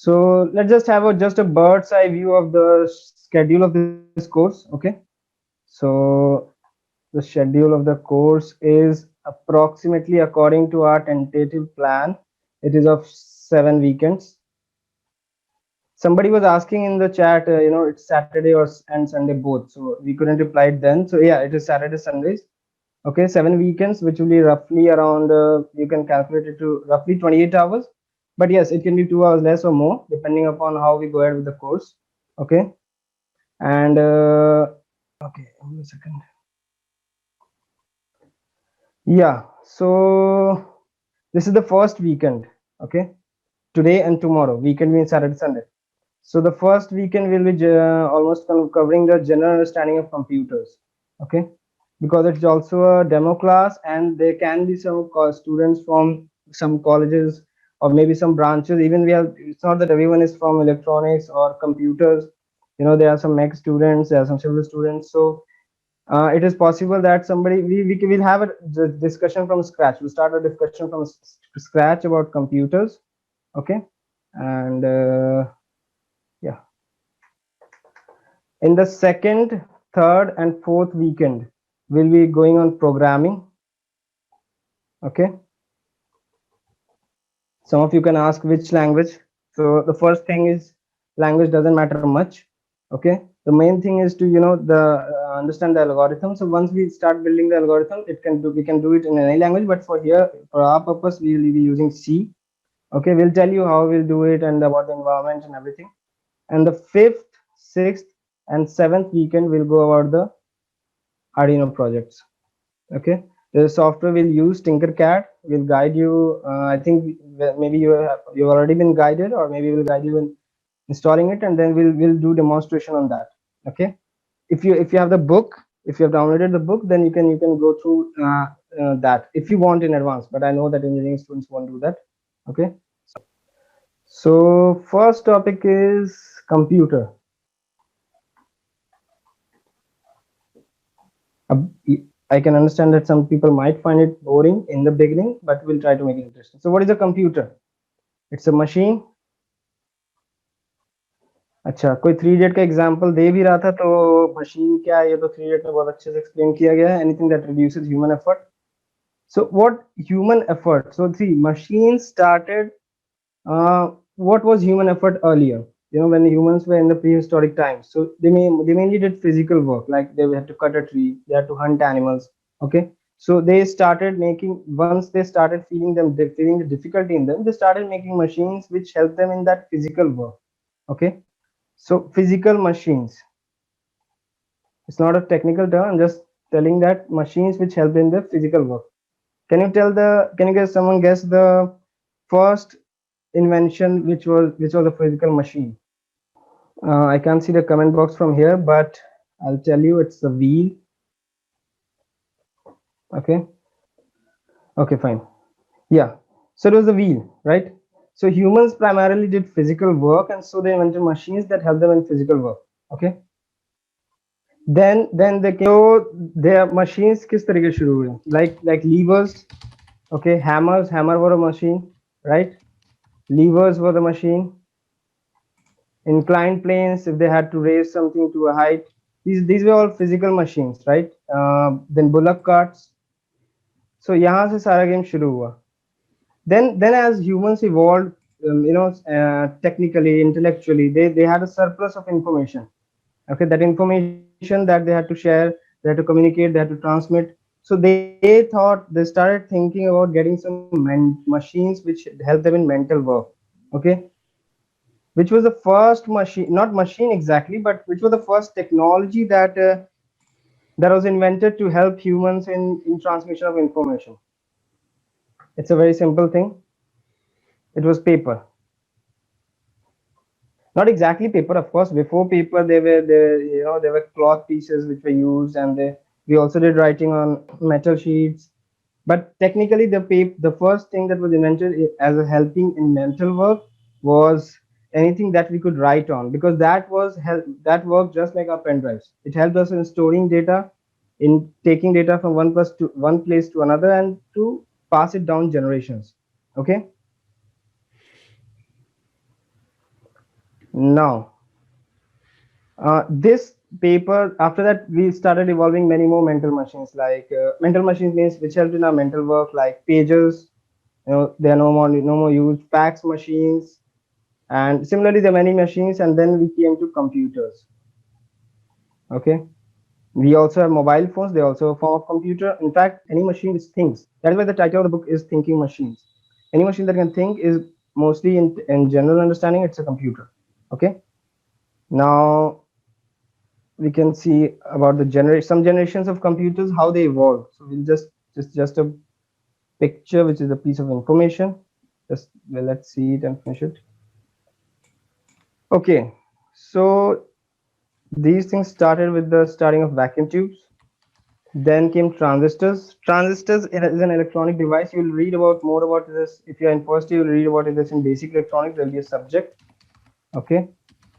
So let's just have just a bird's eye view of the schedule of this course. Okay, so the schedule of the course is approximately, according to our tentative plan, it is of 7 weekends. Somebody was asking in the chat, it's Saturday and Sunday both, so we couldn't reply it then. So yeah, it is Saturday, Sundays. Okay, 7 weekends, which will be roughly around, you can calculate it to roughly 28 hours. But yes, it can be 2 hours less or more, depending upon how we go ahead with the course. Okay, and okay, one second. Yeah, so this is the first weekend. Okay, today and tomorrow. Weekend means Saturday, Sunday. So the first weekend will be almost covering the general understanding of computers. Okay, because it's also a demo class, and there can be some students from some colleges or maybe some branches. Even we have, it's not that everyone is from electronics or computers. There are some mech students, there are some civil students. So it is possible that somebody, we will have a discussion from scratch. We'll start a discussion from scratch about computers. Okay, and yeah, in the second, third and fourth weekend we'll be going on programming. Okay, some of you can ask which language. So the first thing is, language doesn't matter much. Okay, the main thing is to the understand the algorithm. So once we start building the algorithm, we can do it in any language, but for here, for our purpose, we will be using C. Okay, we'll tell you how we'll do it and about the environment and everything. And the fifth, sixth and seventh weekend will go about the Arduino projects. Okay, the software we'll use, Tinkercad, will guide you. I think maybe you've already been guided, or maybe we'll guide you in installing it, and then we'll do demonstration on that. Okay, if you have the book, if you have downloaded the book, then you can go through that if you want in advance, but I know that engineering students won't do that. Okay, so first topic is computer. I can understand that some people might find it boring in the beginning, but we'll try to make it interesting. So what is a computer? It's a machine. अच्छा, कोई 3 idiot का example दे भी रहा था, तो machine क्या है, ये तो 3 इडियट में बहुत अच्छे से एक्सप्लेन किया गया है. Anything that reduces human effort. So what human effort? So see, machines started. What was human effort earlier? When humans were in the prehistoric times, so they mainly did physical work, like they had to cut a tree, they had to hunt animals. Okay, so they started making, once they started feeling the difficulty in them, they started making machines which help them in that physical work. Okay, so physical machines, it's not a technical term, I'm just telling that machines which help in the physical work. Can you guess, someone guess the first invention which was a physical machine? I can't see the comment box from here, but I'll tell you, it's the wheel. Okay, fine. Yeah, so it was the wheel, right? So humans primarily did physical work, and so they invented machines that help them in physical work. Okay, then they came, so their machines किस तरीके से शुरू हुए, like levers. Okay, hammer were a machine, right? Levers were the machine. Inclined planes, if they had to raise something to a height, these were all physical machines, right? Then bullock carts. So यहाँ से सारा game शुरू हुआ. Then as humans evolved, technically, intellectually, they had a surplus of information. Okay, that information that they had to share, they had to communicate, they had to transmit. So they started thinking about getting some machines which help them in mental work. Okay, which was the first machine, not machine exactly, but which was the first technology that was invented to help humans in transmission of information. It's a very simple thing. It was paper. Not exactly paper, of course. Before paper, there were cloth pieces which were used, and we also did writing on metal sheets. But technically, the first thing that was invented as a helping in mental work was anything that we could write on, because that worked just like our pen drives. It helped us in storing data, in taking data from one place to another, and to pass it down generations. Okay. Now, this paper, after that, we started evolving many more mental machines. Like mental machines means which help in our mental work, like pages. They are no more used. Fax machines, and similarly, there are many machines. And then we came to computers. Okay. We also have mobile phones. They also a form of computer. In fact, any machine which thinks. That is why the title of the book is Thinking Machines. Any machine that can think is mostly in general understanding, it's a computer. Okay. Now we can see about the some generations of computers, how they evolve. So we'll just a picture, which is a piece of information. Just, well, let's see it and finish it. Okay. So these things started with the starting of vacuum tubes. Then came transistors. Transistors is an electronic device. You'll read about more about this if you're in first year. You'll read about this in basic electronics. There'll be a subject. Okay,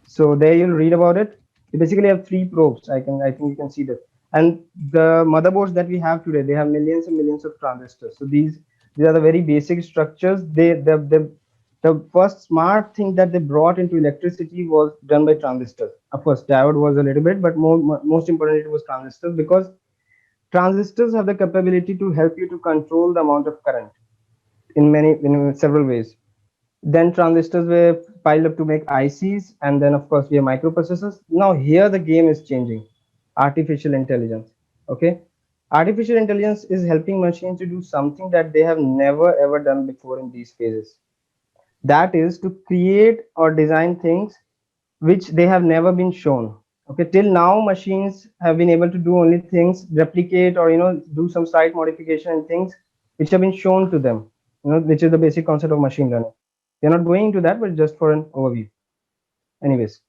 so there you'll read about it. You basically have three probes. I think you can see that. And the motherboards that we have today, they have millions and millions of transistors. So these are the very basic structures. The first smart thing that they brought into electricity was done by transistors. Of course, diode was a little bit, but most importantly, it was transistors, because transistors have the capability to help you to control the amount of current in several ways. Then transistors were piled up to make ICs, and then of course we have microprocessors. Now here the game is changing. Artificial intelligence. Okay, artificial intelligence is helping machines to do something that they have never ever done before in these phases. That is to create or design things which they have never been shown. Okay, till now machines have been able to do only things, replicate, or do some slight modification and things which have been shown to them, which is the basic concept of machine learning. They're not going into that, but just for an overview. Anyways,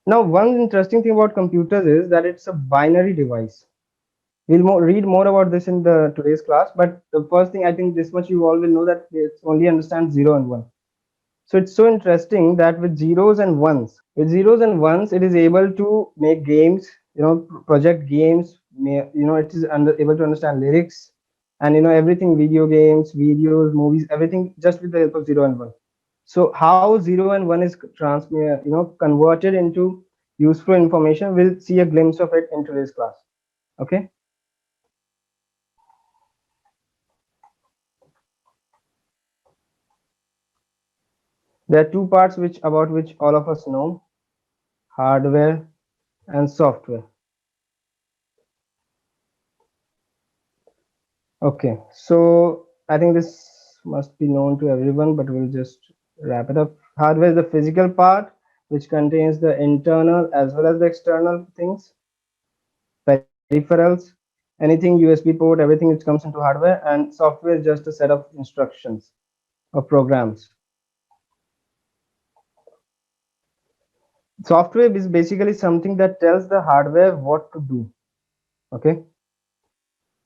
now one interesting thing about computers is that it's a binary device. We'll read more about this in the today's class, but the first thing, I think this much you all will know, that it only understands 0 and 1. So it's so interesting that with zeros and ones, it is able to make games, project games. It is able to understand lyrics, and everything, video games, videos, movies, everything, just with the help of 0 and 1. So how 0 and 1 is converted into useful information, we'll see a glimpse of it in today's class. Okay. There are two parts about which all of us know: hardware and software. Okay, so I think this must be known to everyone, but we'll just wrap it up. Hardware is the physical part which contains the internal as well as the external things, peripherals, anything USB port, everything which comes into hardware, and software is just a set of instructions or programs. Software is basically something that tells the hardware what to do. Okay.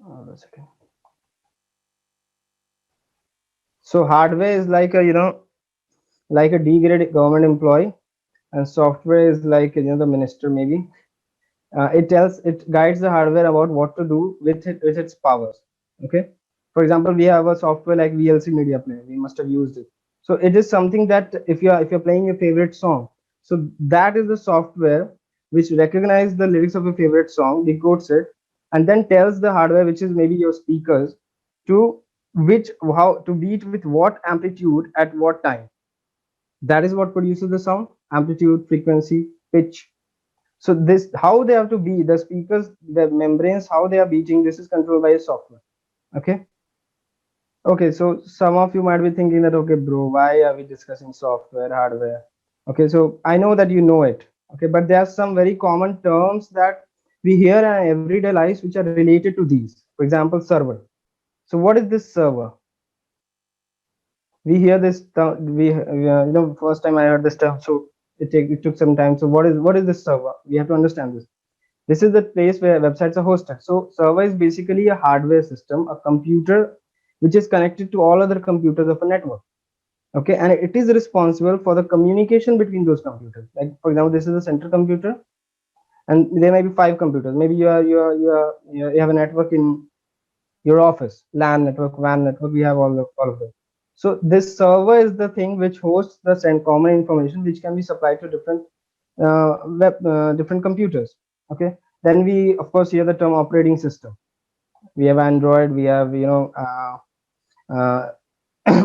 Hold on a second. So hardware is like like a degraded government employee, and software is like the minister maybe. It guides the hardware about what to do with its powers. Okay. For example, we have a software like VLC Media Player. We must have used it. So it is something that if you're playing your favorite song, so that is the software which recognizes the lyrics of your favorite song, decodes it, and then tells the hardware, which is maybe your speakers, to which how to beat with what amplitude at what time. That is what produces the sound: amplitude, frequency, pitch. So this, how they have to be, the speakers, the membranes, how they are beating, this is controlled by a software. Okay. Okay, so some of you might be thinking that, okay bro, why are we discussing software, hardware? Okay, so I know that you know it. Okay, but there are some very common terms that we hear in our everyday lives which are related to these. For example, server. So what is this server? We hear this term, first time I heard this term, so it took some time. So what is this server? We have to understand this. This is the place where websites are hosted. So server is basically a hardware system, a computer which is connected to all other computers of a network. Okay, and it is responsible for the communication between those computers. Like for example, this is a central computer, and there may be 5 computers. Maybe you have a network in your office, LAN network, WAN network. We have all of them. So this server is the thing which hosts the send common information which can be supplied to different different computers. Okay. Then we of course hear the term operating system. We have Android, we have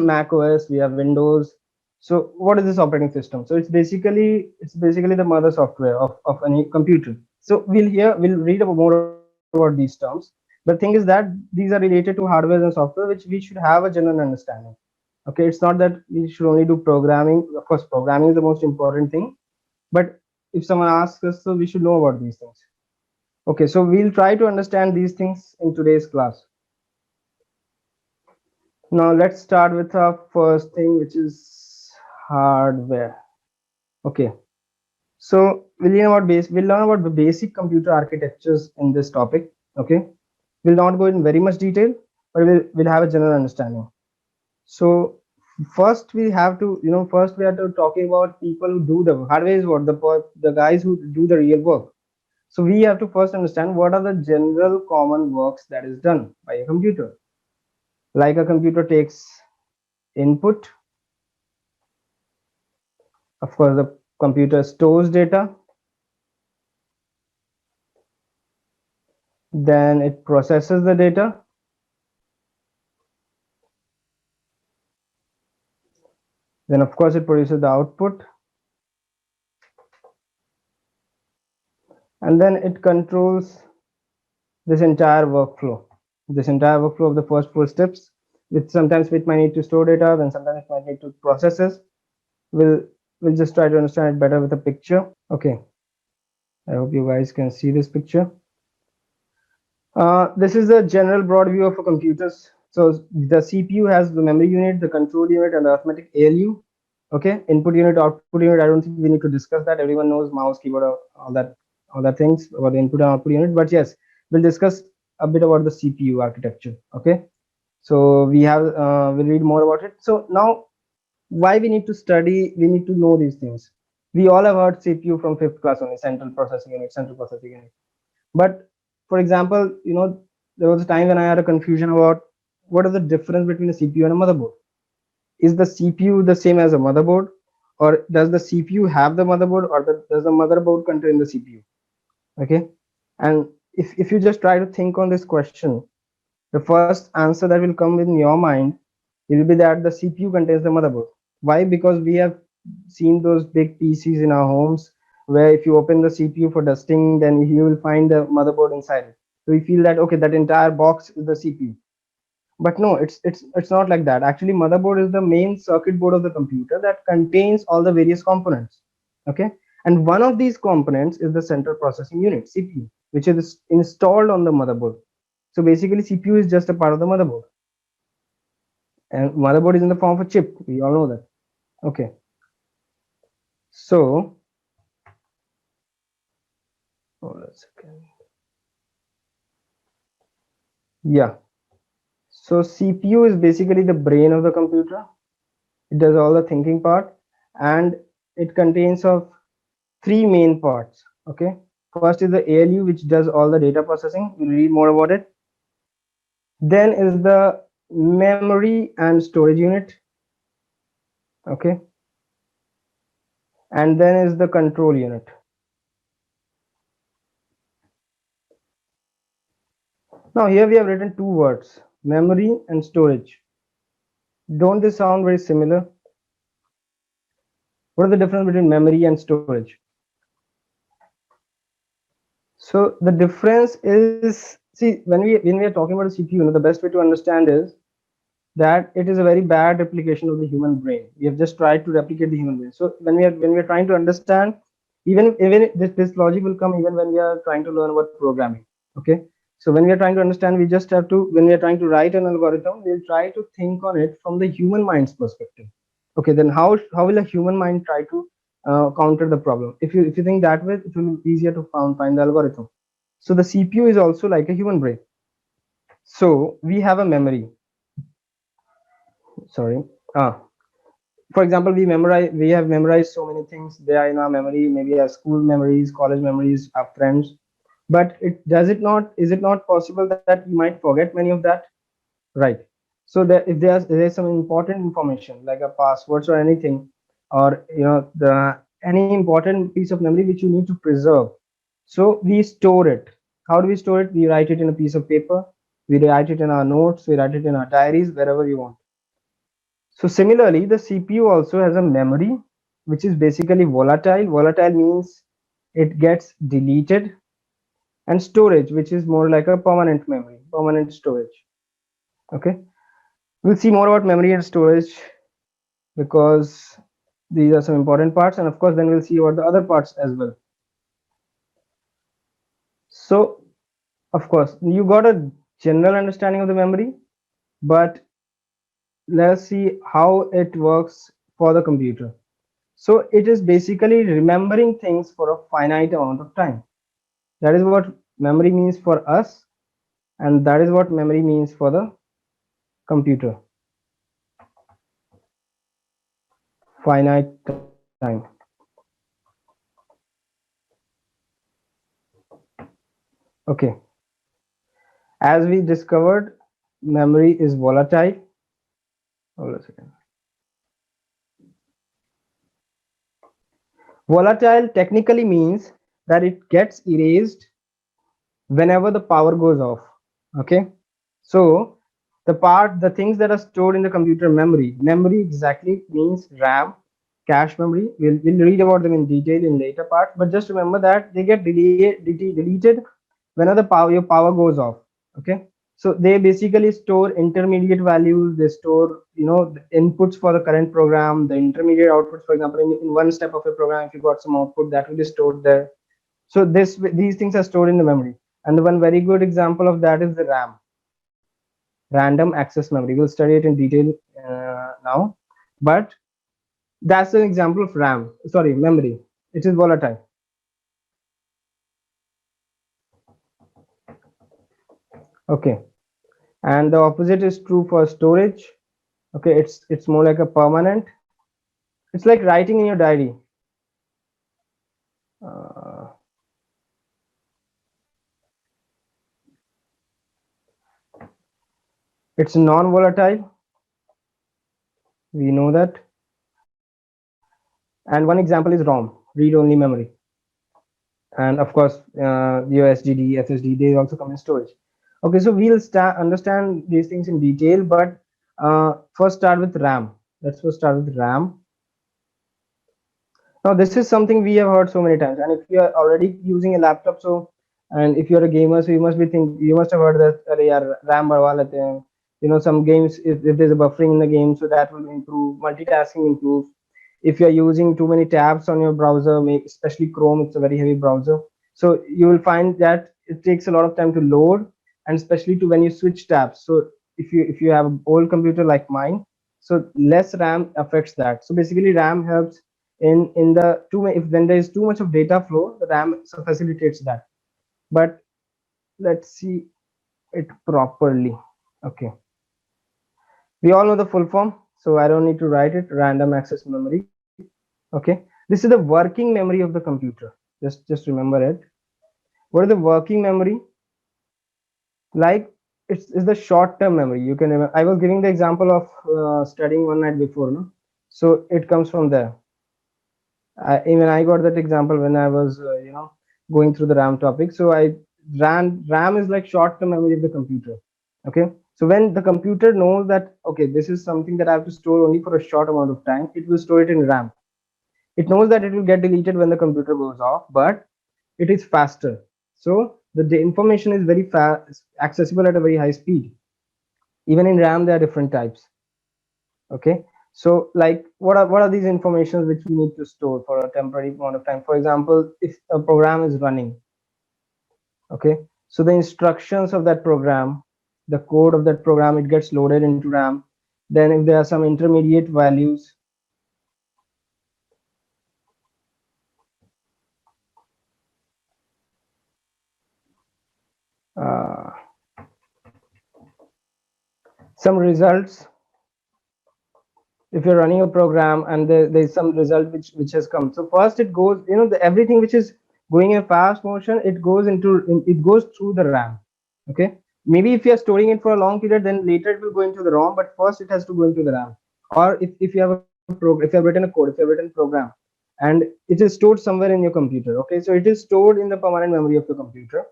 Mac OS, we have Windows. So what is this operating system? So it's basically the mother software of any computer. So we'll read about more about these terms. But the thing is that these are related to hardware and software which we should have a general understanding. Okay, it's not that we should only do programming. Of course, programming is the most important thing. But if someone asks us, so we should know about these things. Okay, so we'll try to understand these things in today's class. Now let's start with our first thing, which is hardware. Okay, so we'll learn about the basic computer architectures in this topic. Okay, we'll not go in very much detail, but we'll have a general understanding. So first we have to talking about people who do the hardware is what the guys who do the real work. So we have to first understand what are the general common works that is done by a computer. Like a computer takes input. Of course, the computer stores data, then it processes the data, then of course it produces the output, and then it controls this entire workflow. This entire workflow of the first four steps, which sometimes it might need to store data, then sometimes it might need to process it. We'll just try to understand it better with a picture. Okay, I hope you guys can see this picture. This is a general broad view of a computers. So the CPU has the memory unit, the control unit, and the arithmetic ALU. Okay, input unit, output unit. I don't think we need to discuss that. Everyone knows mouse, keyboard, all that things about the input and output unit. But yes, we'll discuss a bit about the CPU architecture. Okay, so we'll read more about it. So now, why we need to study? We need to know these things. We all have heard CPU from fifth class only, central processing unit, central processing unit. But for example, there was a time when I had a confusion about what is the difference between a CPU and a motherboard. Is the CPU the same as a motherboard, or does the CPU have the motherboard, or does the motherboard contain the CPU? Okay, and if you just try to think on this question, the first answer that will come in your mind will be that the CPU contains the motherboard. Why? Because we have seen those big PCs in our homes where if you open the CPU for dusting, then you will find the motherboard inside it. So we feel that okay, that entire box is the CPU. But no, it's not like that. Actually, motherboard is the main circuit board of the computer that contains all the various components. Okay, and one of these components is the central processing unit, CPU, which is installed on the motherboard. So basically, CPU is just a part of the motherboard, and motherboard is in the form of a chip. We all know that. Okay, so hold on a second. Yeah, so CPU is basically the brain of the computer. It does all the thinking part, and it contains of three main parts. Okay, first is the ALU, which does all the data processing. We'll read more about it. Then is the memory and storage unit. Okay, and then is the control unit. Now here we have written two words, memory and storage. Don't they sound very similar? What is the difference between memory and storage? So the difference is, see, when we are talking about a CPU, the best way to understand is that it is a very bad replication of the human brain. We have just tried to replicate the human brain. So when we are trying to understand, even this logic will come even when we are trying to learn about programming. Okay, so when we are trying to understand, we just have to, when we are trying to write an algorithm, we'll try to think on it from the human mind's perspective. Okay, then how will a human mind try to counter the problem? If you think that way, it will be easier to find the algorithm. So the CPU is also like a human brain. So we have a memory. Sorry. For example, we have memorized so many things. They are in our memory. Maybe our school memories, college memories, our friends. But is it not possible that you might forget many of that? Right. So that if there's some important information like a passwords or anything, or the any important piece of memory which you need to preserve, so we store it. How do we store it? We write it in a piece of paper, we write it in our notes, we write it in our diaries, wherever you want. So similarly, the CPU also has a memory which is basically volatile. Volatile means it gets deleted, and storage, which is more like a permanent memory, permanent storage. Okay, we'll see more about memory and storage because these are some important parts, and of course then we'll see about the other parts as well. So of course you got a general understanding of the memory, but let's see how it works for the computer. So it is basically remembering things for a finite amount of time. That is what memory means for us, and that is what memory means for the computer. Finite time. Okay, as we discovered, memory is volatile. Hold a second. Volatile technically means that it gets erased whenever the power goes off. Okay, so the things that are stored in the computer memory exactly means RAM, cache memory. We'll read about them in detail in later parts, but just remember that they get deleted whenever your power goes off. Okay, so they basically store intermediate values. They store the inputs for the current program, the intermediate outputs. For example, in one step of a program, if you got some output, that will be stored there. So these things are stored in the memory, and the one very good example of that is the RAM, random access memory. We'll study it in detail now, but that's an example of RAM, sorry, memory. It is volatile. Okay, and the opposite is true for storage. Okay, it's more like a permanent. It's like writing in your diary. uh, it's non-volatile, we know that. And one example is ROM, read-only memory. And of course your SSD, they also come in storage. Okay, so we'll understand these things in detail, but first start with RAM. Let's first start with RAM. Now this is something we have heard so many times, and if you are already using a laptop, so and if you're a gamer, so you must have heard that अरे यार RAM बढ़वा लेते हैं. Some games, if there's a buffering in the game, so that will improve, multitasking improves. If you're using too many tabs on your browser, especially Chrome, it's a very heavy browser, so you will find that it takes a lot of time to load, and especially to when you switch tabs. So if you have an old computer like mine, so less RAM affects that. So basically RAM helps in the if when there is too much of data flow, the RAM facilitates that. But let's see it properly. Okay, we all know the full form, so I don't need to write it. Random access memory. Okay, this is the working memory of the computer. Just remember it. What is the working memory? Like it's the short term memory. You can remember, I was giving the example of studying one night before, no? So it comes from there. Even I got that example when I was going through the RAM topic. So RAM is like short term memory of the computer. Okay, so when the computer knows that okay, this is something that I have to store only for a short amount of time, it will store it in RAM. It knows that it will get deleted when the computer goes off, but it is faster. So the information is very fast, accessible at a very high speed. Even in RAM there are different types. Okay, so like what are these informations which we need to store for a temporary amount of time? For example, if a program is running, okay, so the instructions of that program, the code of that program, it gets loaded into RAM. Then if there are some intermediate values, uh, some results, if you're running a program and there's some result which has come, so first it goes, everything which is going in fast motion, it goes through the RAM. Okay, Maybe if you are storing it for a long period, then later it will go into the ROM, but first it has to go into the RAM. Or if you have a program, if you have written a code, if you have written a program, and it is stored somewhere in your computer. Okay, so it is stored in the permanent memory of your computer.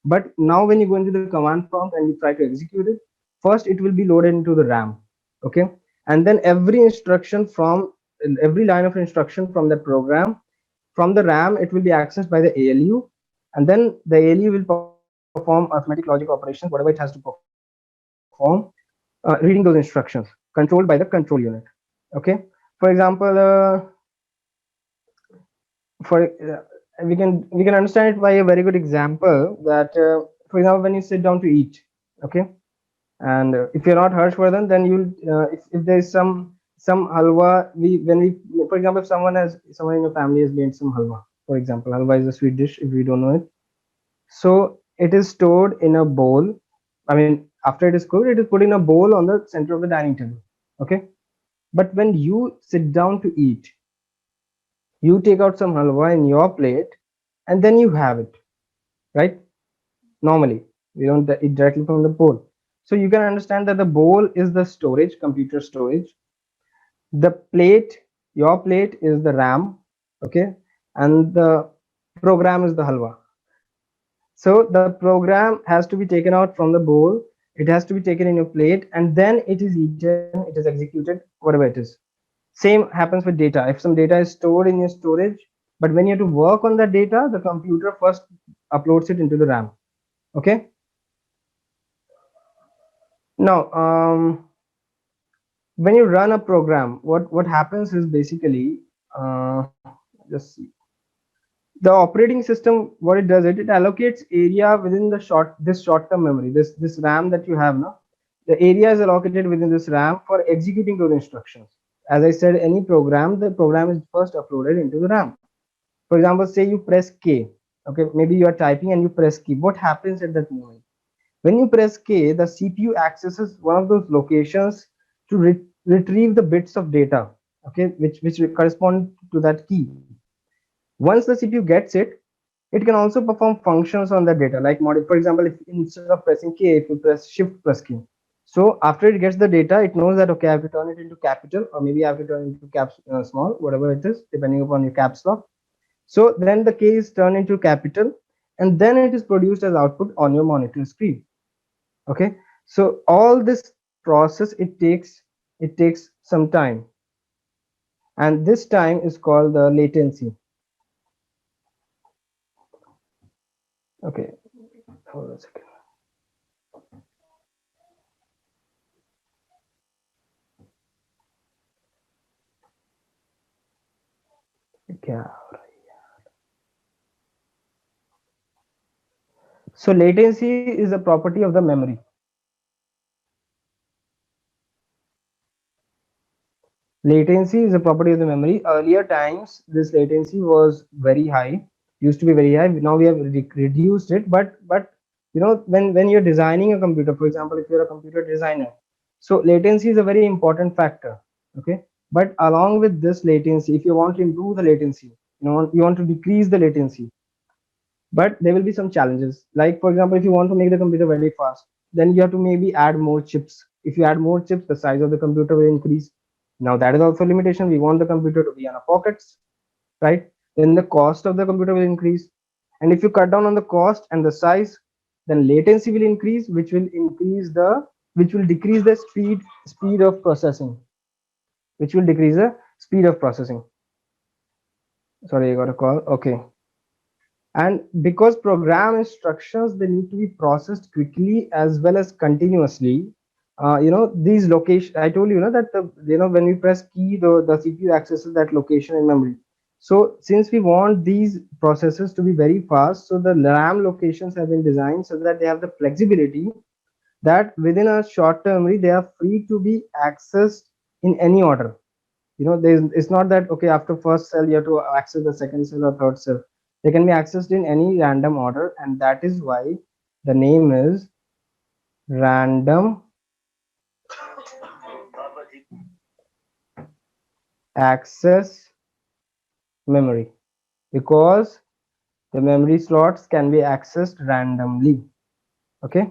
But now when you go into the command prompt and you try to execute it, first it will be loaded into the RAM. Okay, and then every instruction from every line of instruction from that program, from the RAM, it will be accessed by the ALU, and then the ALU will perform arithmetic logic operations, whatever it has to perform, reading those instructions controlled by the control unit. Okay, for example, for we can understand it by a very good example that for example, when you sit down to eat, okay, and if you're not Harshvardhan, then you'll if there is some halwa, we when we for example, if someone in your family has made some halwa, for example, halwa is a sweet dish if we don't know it. So it is stored in a bowl. I mean, after it is cooked, it is put in a bowl on the center of the dining table. Okay, but when you sit down to eat, you take out some halwa in your plate, and then you have it, right? Normally we don't eat directly from the bowl. So you can understand that the bowl is the storage, computer storage. The plate, your plate, is the RAM. Okay, and the program is the halwa. So the program has to be taken out from the bowl, it has to be taken in your plate, and then it is eaten, it is executed, whatever it is. Same happens with data. If some data is stored in your storage, but when you have to work on that data, the computer first uploads it into the RAM. Okay, now when you run a program, what happens is basically just see, the operating system, what it does, it allocates area within the short term memory, this RAM that you have now. The area is allocated within this RAM for executing those instructions. As I said, any program, the program is first uploaded into the RAM. For example, say you press K. Okay, maybe you are typing and you press key. What happens at that moment? When you press K, the CPU accesses one of those locations to retrieve the bits of data, okay, which correspond to that key. Once the CPU gets it, it can also perform functions on that data, like for example, if instead of pressing K, if you press Shift plus key. So after it gets the data, it knows that okay, I have to turn it into capital, or maybe I have to turn it into caps small, whatever it is, depending upon your caps lock. So then the K is turned into capital, and then it is produced as output on your monitor screen. Okay, so all this process, it takes some time, and this time is called the latency. Okay, hold on a second. Yeah. So latency is a property of the memory. Latency is a property of the memory. Earlier times, this latency was very high, used to be very high. Now we have reduced it, but when you're designing a computer, for example, if you're a computer designer, so latency is a very important factor. Okay, but along with this latency, if you want to improve the latency, you want to decrease the latency, but there will be some challenges. Like for example, if you want to make the computer very fast, then you have to maybe add more chips. If you add more chips, the size of the computer will increase. Now that is also a limitation. We want the computer to be on our pockets, right? Then the cost of the computer will increase. And if you cut down on the cost and the size, then latency will increase, which will decrease the speed of processing, which will decrease the speed of processing. Sorry, I got a call. Okay. And because program instructions, they need to be processed quickly as well as continuously. These location, I told you, that when we press key, the CPU accesses that location in memory. So since we want these processes to be very fast, so the RAM locations have been designed so that they have the flexibility that within a short term memory they are free to be accessed in any order. It's not that okay, after first cell you have to access the second cell or third cell. They can be accessed in any random order, and that is why the name is random access memory, because the memory slots can be accessed randomly. Okay,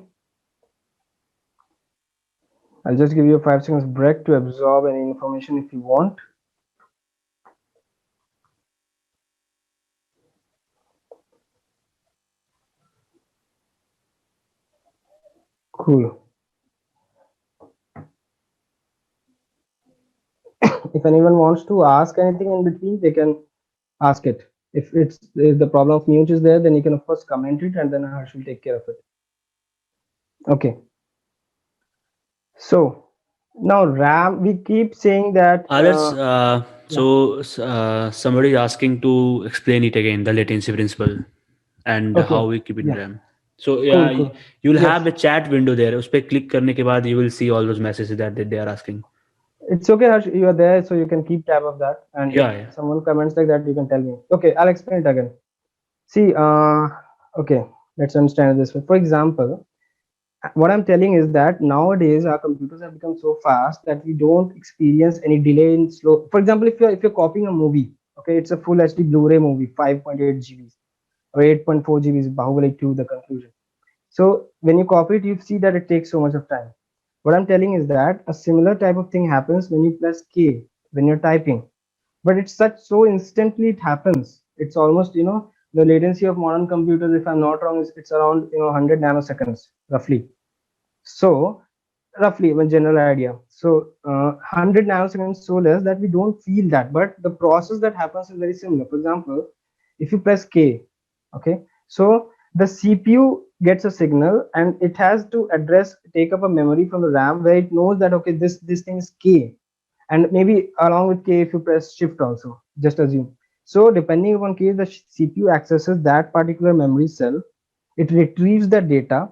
I'll just give you a 5 seconds break to absorb any information if you want. Cool. If anyone wants to ask anything in between, they can ask it. If the problem of mute is there, then you can of course comment it, and then Harsh will take care of it. Okay. So now RAM, we keep saying that. Let's Yeah. somebody asking to explain it again, the latency principle and how Okay. we keep it in Yeah. RAM. So Cool. yeah, Cool. you'll have Yes. a chat window there. उस पे click करने के बाद you will see all those messages that they are asking. It's okay, Harsh. You are there, so you can keep tab of that. And if Yeah, yeah. someone comments like that, you can tell me. Okay, I'll explain it again. See, okay, let's understand it this way. For example, what I'm telling is that nowadays our computers have become so fast that we don't experience any delay in slow. For example, if you're copying a movie, okay, it's a full HD Blu-ray movie, 5.8 GB or 8.4 GB is Bahubali 2, the conclusion. So when you copy it, you see that it takes so much of time. What I'm telling is that a similar type of thing happens when you press K when you're typing, but it's such so instantly it happens. It's almost the latency of modern computers, if I'm not wrong, is it's around 100 nanoseconds roughly. So roughly one general idea. So 100 nanoseconds so less that we don't feel that, but the process that happens is very similar. For example, if you press K, okay, so the CPU gets a signal and it has to address take up a memory from the RAM where it knows that okay this thing is K, and maybe along with K if you press shift also, just assume. So depending upon K, the CPU accesses that particular memory cell, it retrieves the data,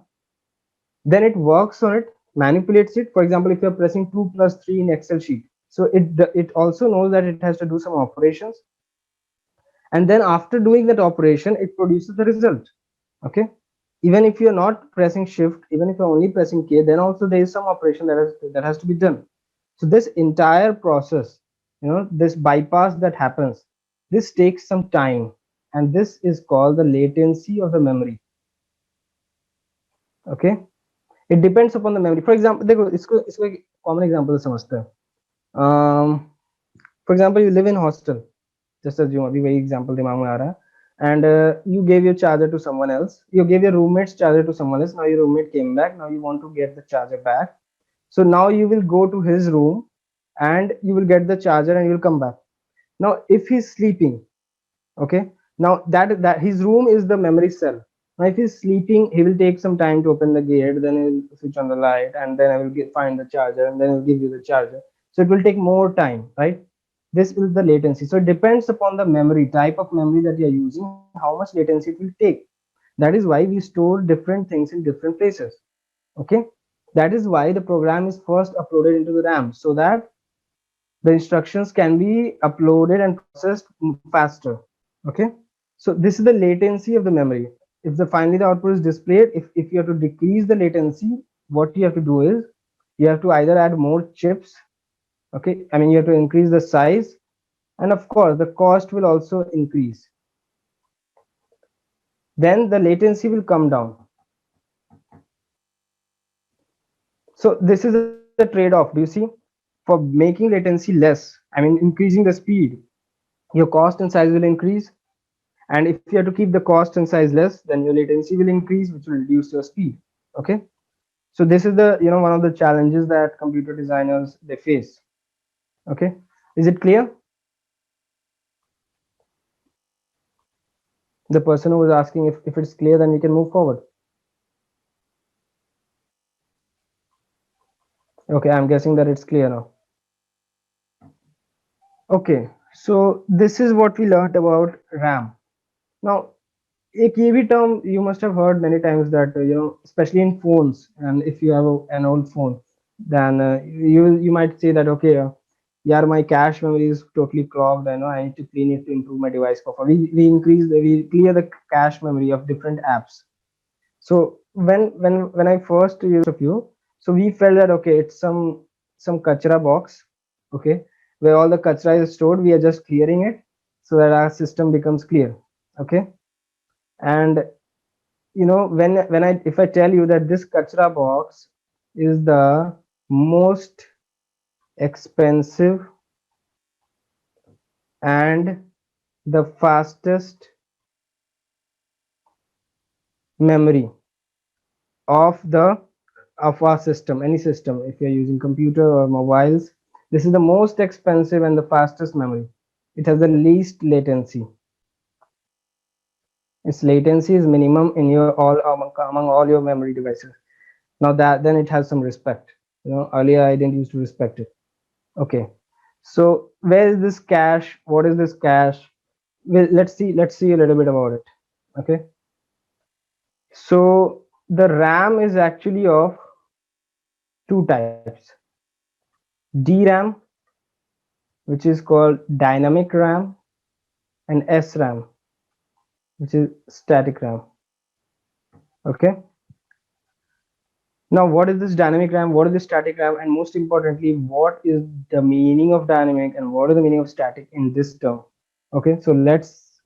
then it works on it, manipulates it. For example, if you're pressing 2 plus 3 in Excel sheet, so it also knows that it has to do some operations, and then after doing that operation it produces the result. Okay, even if you're not pressing shift, even if you're only pressing K, then also there is some operation that has to be done. So this entire process, this bypass that happens, this takes some time, and this is called the latency of the memory. Okay, it depends upon the memory. For example, देखो इसको एक common example से समझते हैं. For example, you live in hostel, just assume अभी वही example दिमाग में आ रहा है, and you gave your charger to someone else, you gave your roommate's charger to someone else. Now your roommate came back, now you want to get the charger back, so now you will go to his room and you will get the charger and you will come back. Now if he's sleeping, okay, now that his room is the memory cell. Now if he's sleeping, he will take some time to open the gate, then he will switch on the light, and then I will find the charger, and then he'll give you the charger. So it will take more time, right? This is the latency. So it depends upon the memory type of memory that you're using, how much latency it will take. That is why we store different things in different places. Okay, that is why the program is first uploaded into the RAM, so that the instructions can be uploaded and processed faster. Okay, so this is the latency of the memory. If the finally the output is displayed, if you have to decrease the latency, what you have to do is you have to either add more chips. Okay, I mean you have to increase the size, and of course the cost will also increase. Then the latency will come down. So this is a trade-off. Do you see? For making latency less, I mean increasing the speed, your cost and size will increase. And if you have to keep the cost and size less, then your latency will increase, which will reduce your speed. Okay, so this is the one of the challenges that computer designers they face. Okay, is it clear? The person who was asking, if it's clear, then we can move forward. Okay, I'm guessing that it's clear now. Okay, so this is what we learned about RAM. Now एक ये भी term you must have heard many times, that especially in phones, and if you have an old phone, then you might say that okay, yeah, my cache memory is totally clogged, I know I need to clean it to improve my device performance. We clear the cache memory of different apps. So when I first used of you, so we felt that okay, it's some kachra box, okay, where all the kachra is stored. We are just clearing it so that our system becomes clear. Okay, and when I if I tell you that this kachra box is the most expensive and the fastest memory of our system, any system. If you're using computer or mobiles, this is the most expensive and the fastest memory. It has the least latency. Its latency is minimum in your all among all your memory devices. Now that then it has some respect. Earlier I didn't used to respect it. Okay, so where is this cache? What is this cache? Well, let's see a little bit about it. Okay, so the RAM is actually of two types: DRAM, which is called dynamic RAM, and SRAM, which is static RAM. Okay, now what is this dynamic RAM, what is this static RAM, and most importantly, what is the meaning of dynamic and what is the meaning of static in this term? Okay, so let's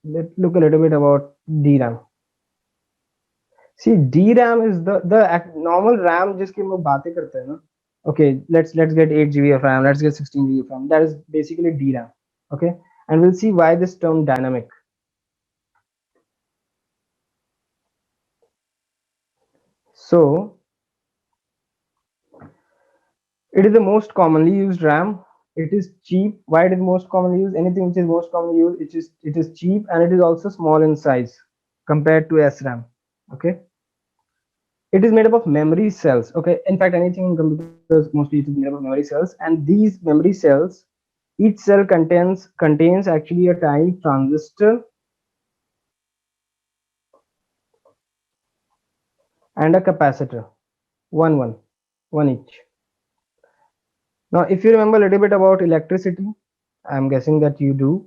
look a little bit about DRAM. See, DRAM is the normal RAM जिसकी हम लोग बातें करते हैं ना. Okay, let's get 8 GB of RAM, let's get 16 GB of RAM. That is basically DRAM. Okay, and we'll see why this term dynamic. So it is the most commonly used RAM. It is cheap. Why it is most commonly used? Anything which is most commonly used, it is cheap, and it is also small in size compared to SRAM. Okay, it is made up of memory cells. Okay, in fact, anything in computers mostly it is made up of memory cells, and these memory cells, each cell contains actually a tiny transistor and a capacitor, one each. Now, if you remember a little bit about electricity, I'm guessing that you do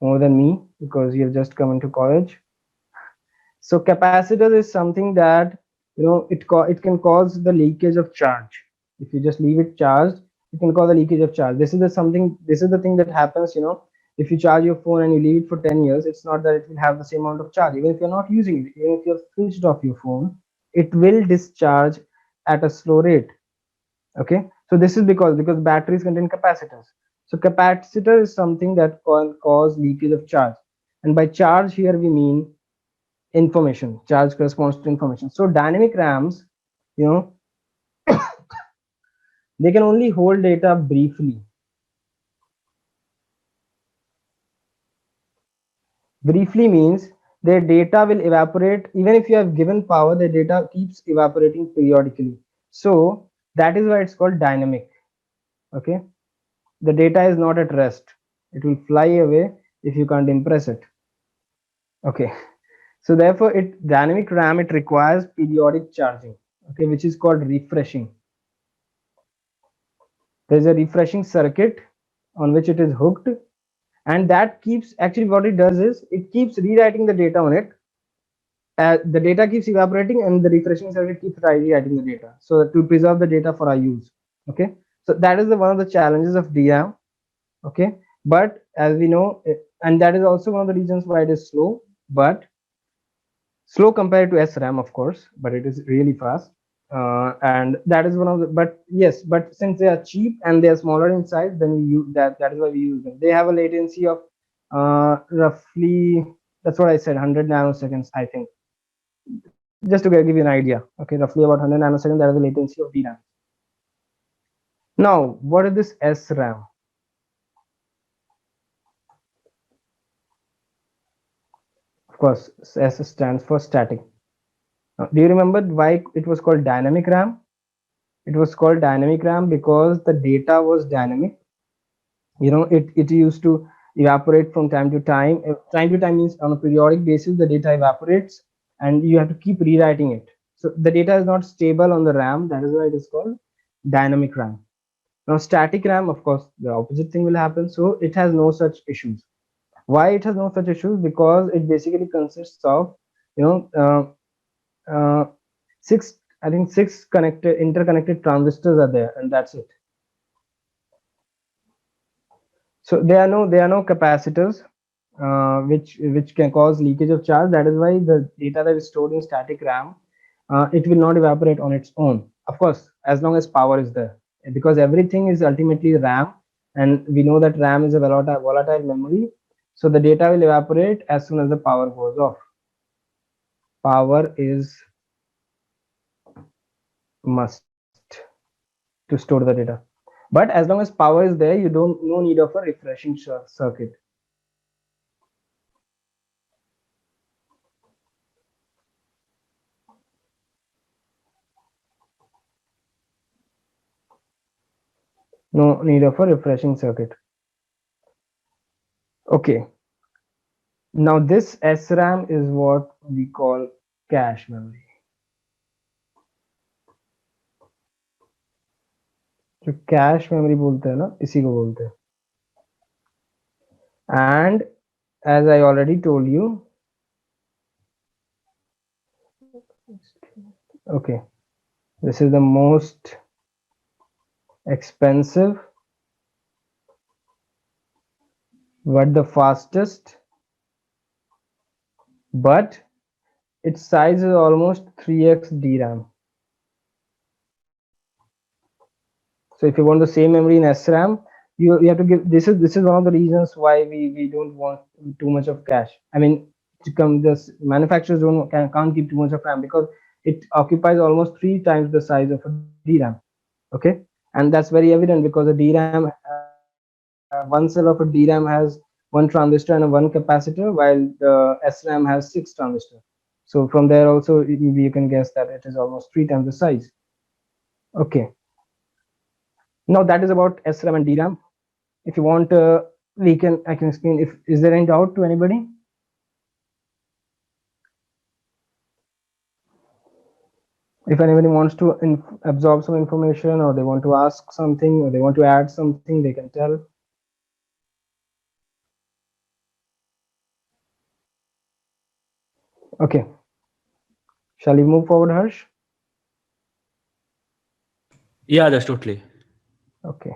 more than me because you've just come into college. So capacitor is something that it can cause the leakage of charge. If you just leave it charged, it can cause the leakage of charge. This is the thing that happens. If you charge your phone and you leave it for 10 years, it's not that it will have the same amount of charge. Even if you're not using it, even if you've switched off your phone, it will discharge at a slow rate. Okay, so this is because batteries contain capacitors. So capacitor is something that can cause leakage of charge, and by charge here we mean information. Charge corresponds to information. So dynamic RAMs, you know they can only hold data briefly. Briefly means their data will evaporate. Even if you have given power, the data keeps evaporating periodically. So that is why it's called dynamic. Okay, the data is not at rest. It will fly away if you can't impress it. Okay, so therefore dynamic RAM, it requires periodic charging, okay, which is called refreshing. There's a refreshing circuit on which it is hooked, and that keeps, actually what it does is it keeps rewriting the data on it. The data keeps evaporating and the refreshing circuit keeps rewriting the data so that to preserve the data for our use. Okay, so that is one of the challenges of DRAM. Okay, but as we know, and that is also one of the reasons why it is slow, but slow compared to SRAM, of course, but it is really fast. And that is one of the, but yes, but since they are cheap and they are smaller in size, then we use that is why we use them. They have a latency of roughly, that's what I said, 100 nanoseconds, I think, just to give you an idea. Okay, roughly about 100 nanoseconds, that is the latency of DRAM. Now what is this SRAM? Of course, S stands for static. Now, do you remember why it was called dynamic RAM? It was called dynamic RAM because the data was dynamic. It used to evaporate from time to time. Time to time means on a periodic basis the data evaporates and you have to keep rewriting it. So the data is not stable on the RAM. That is why it is called dynamic RAM. Now static RAM, of course, the opposite thing will happen. So it has no such issues. Why it has no such issues? Because it basically consists of six interconnected transistors are there, and that's it. So there are no capacitors which can cause leakage of charge. That is why the data that is stored in static RAM, it will not evaporate on its own. of course, as long as power is there, because everything is ultimately RAM, and we know that RAM is a volatile memory, so the data will evaporate as soon as the power goes off. Power is must to store the data, but as long as power is there, you don't no need of a refreshing circuit. No need of a refreshing circuit. Okay, now this SRAM is what we call cache memory. जो cache memory बोलते हैं ना, इसी को बोलते हैं. And as I already told you, okay, this is the most expensive but the fastest, but its size is almost 3x DRAM. So if you want the same memory in SRAM, you have to give, this is one of the reasons why we don't want too much of cache. I mean, to come, this manufacturers can't keep too much of RAM because it occupies almost 3 times the size of a DRAM. Okay, and that's very evident because a DRAM, one cell of a DRAM has one transistor and one capacitor, while the SRAM has 6 transistors. So from there also you can guess that it is almost 3 times the size. Okay, now that is about SRAM and DRAM. If you want, I can explain. If is there any doubt to anybody? If anybody wants to absorb some information, or they want to ask something, or they want to add something, they can tell. Okay, shall we move forward, Harsh? Yeah, that's totally. Okay.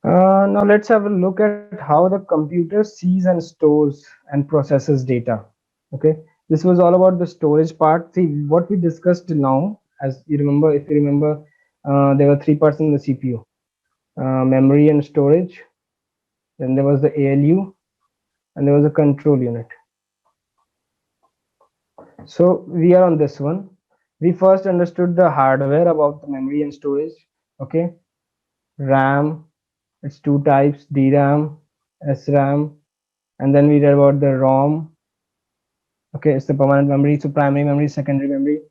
Now let's have a look at how the computer sees and stores and processes data. Okay, this was all about the storage part. See, what we discussed till now, as you remember, if you remember, there were 3 parts in the CPU: memory and storage, then there was the ALU, and there was a control unit. So we are on this one. We first understood the hardware about the memory and storage. Okay, RAM, it's 2 types: DRAM, SRAM, and then we read about the ROM. Okay, it's the permanent memory, so primary memory, secondary memory.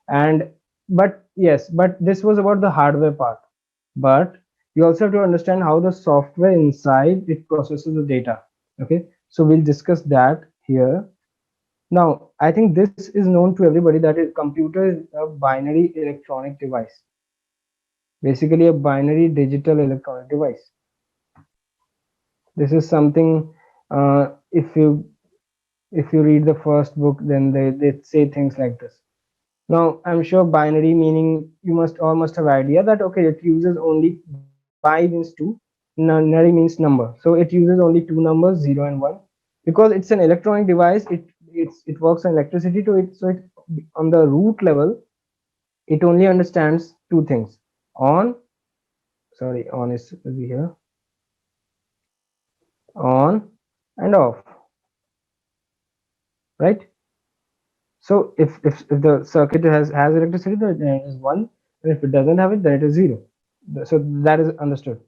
And but yes, but this was about the hardware part, but you also have to understand how the software inside it processes the data. Okay, so we'll discuss that here. Now I think this is known to everybody that a computer is a binary electronic device, basically a binary digital electronic device. This is something, if you read the first book, then they say things like this. Now I'm sure binary meaning, you must have idea that okay, it uses only, bi means 2, nary means number, so it uses only 2 numbers, 0 and 1, because it's an electronic device. It works on electricity to it, so it, on the root level, it only understands 2 things: on, sorry, on is here, on and off, right? So if the circuit has electricity, then it is 1, and if it doesn't have it, then it is 0. So that is understood.